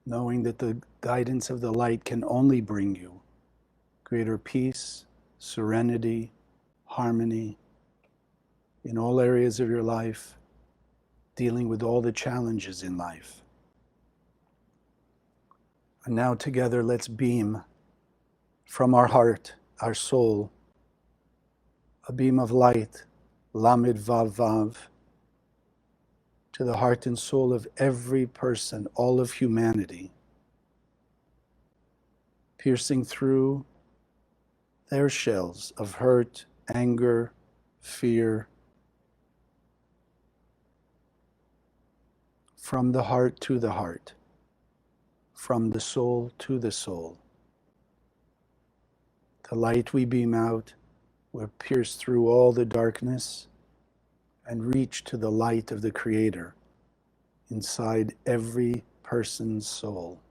Knowing that the guidance of the light can only bring you greater peace, serenity, harmony in all areas of your life, dealing with all the challenges in life. And now together let's beam from our heart, our soul, a beam of light, Lamed Vav Vav, to the heart and soul of every person, all of humanity, piercing through their shells of hurt, anger, fear, from the heart to the heart, from the soul to the soul. The light we beam out will pierce through all the darkness and reach to the light of the Creator inside every person's soul.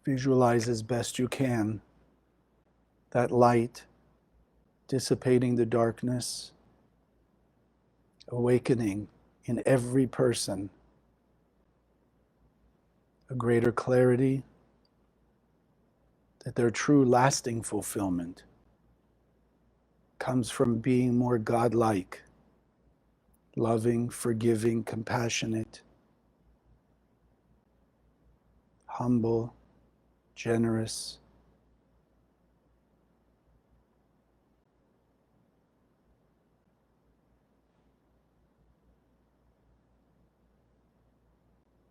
Visualize as best you can that light dissipating the darkness, awakening in every person a greater clarity that their true lasting fulfillment comes from being more God-like, loving, forgiving, compassionate, humble, generous.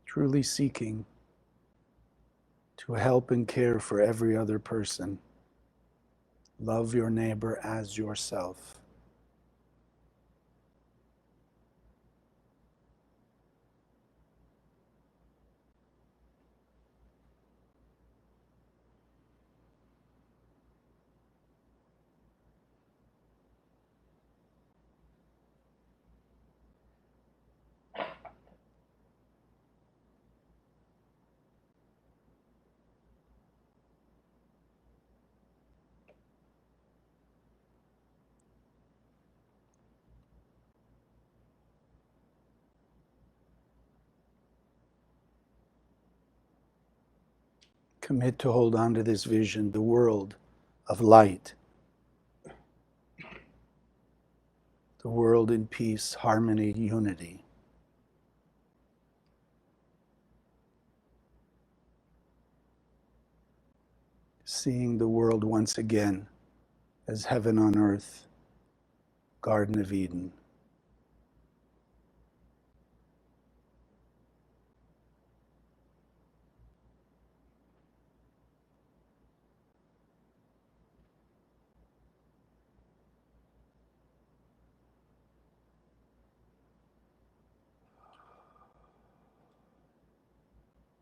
Truly seeking to help and care for every other person. Love your neighbor as yourself. Commit to hold on to this vision, the world of light, the world in peace, harmony, unity. Seeing the world once again as heaven on earth, Garden of Eden.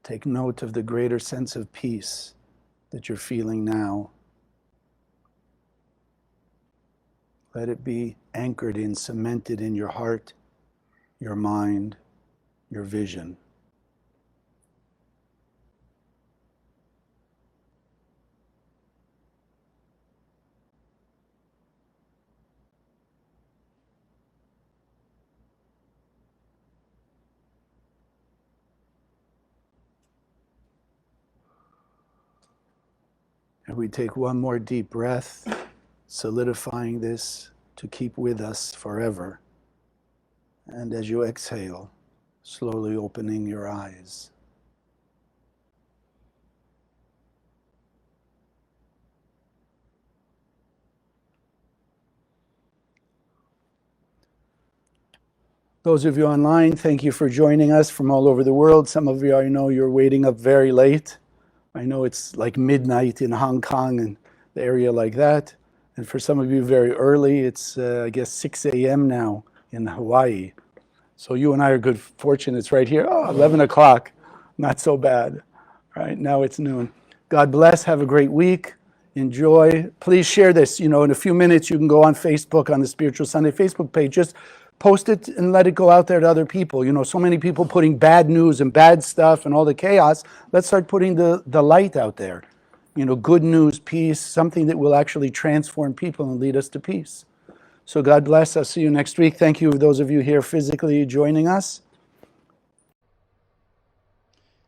Take note of the greater sense of peace that you're feeling now. Let it be anchored in, cemented in your heart, your mind, your vision. And we take one more deep breath, solidifying this to keep with us forever. And as you exhale, slowly opening your eyes. Those of you online, thank you for joining us from all over the world. Some of you, I know you're waiting up very late. I know it's like midnight in Hong Kong and the area like that. And for some of you, very early. It's, I guess, 6 a.m. now in Hawaii. So you and I are good fortune. It's right here. Oh, 11 o'clock. Not so bad. Right now it's noon. God bless. Have a great week. Enjoy. Please share this. In a few minutes, you can go on Facebook, on the Spiritual Sunday Facebook page. Just post it and let it go out there to other people. So many people putting bad news and bad stuff and all the chaos. Let's start putting the light out there. Good news, peace, something that will actually transform people and lead us to peace. So God bless. I'll see you next week. Thank you, those of you here physically joining us.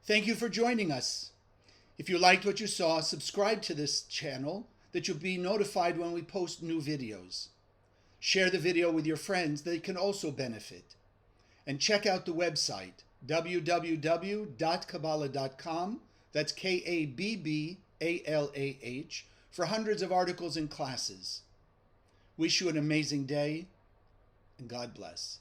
Thank you for joining us. If you liked what you saw, subscribe to this channel that you'll be notified when we post new videos. Share the video with your friends, they can also benefit. And check out the website, www.kabbalah.com. That's Kabbalah, for hundreds of articles and classes. Wish you an amazing day, and God bless.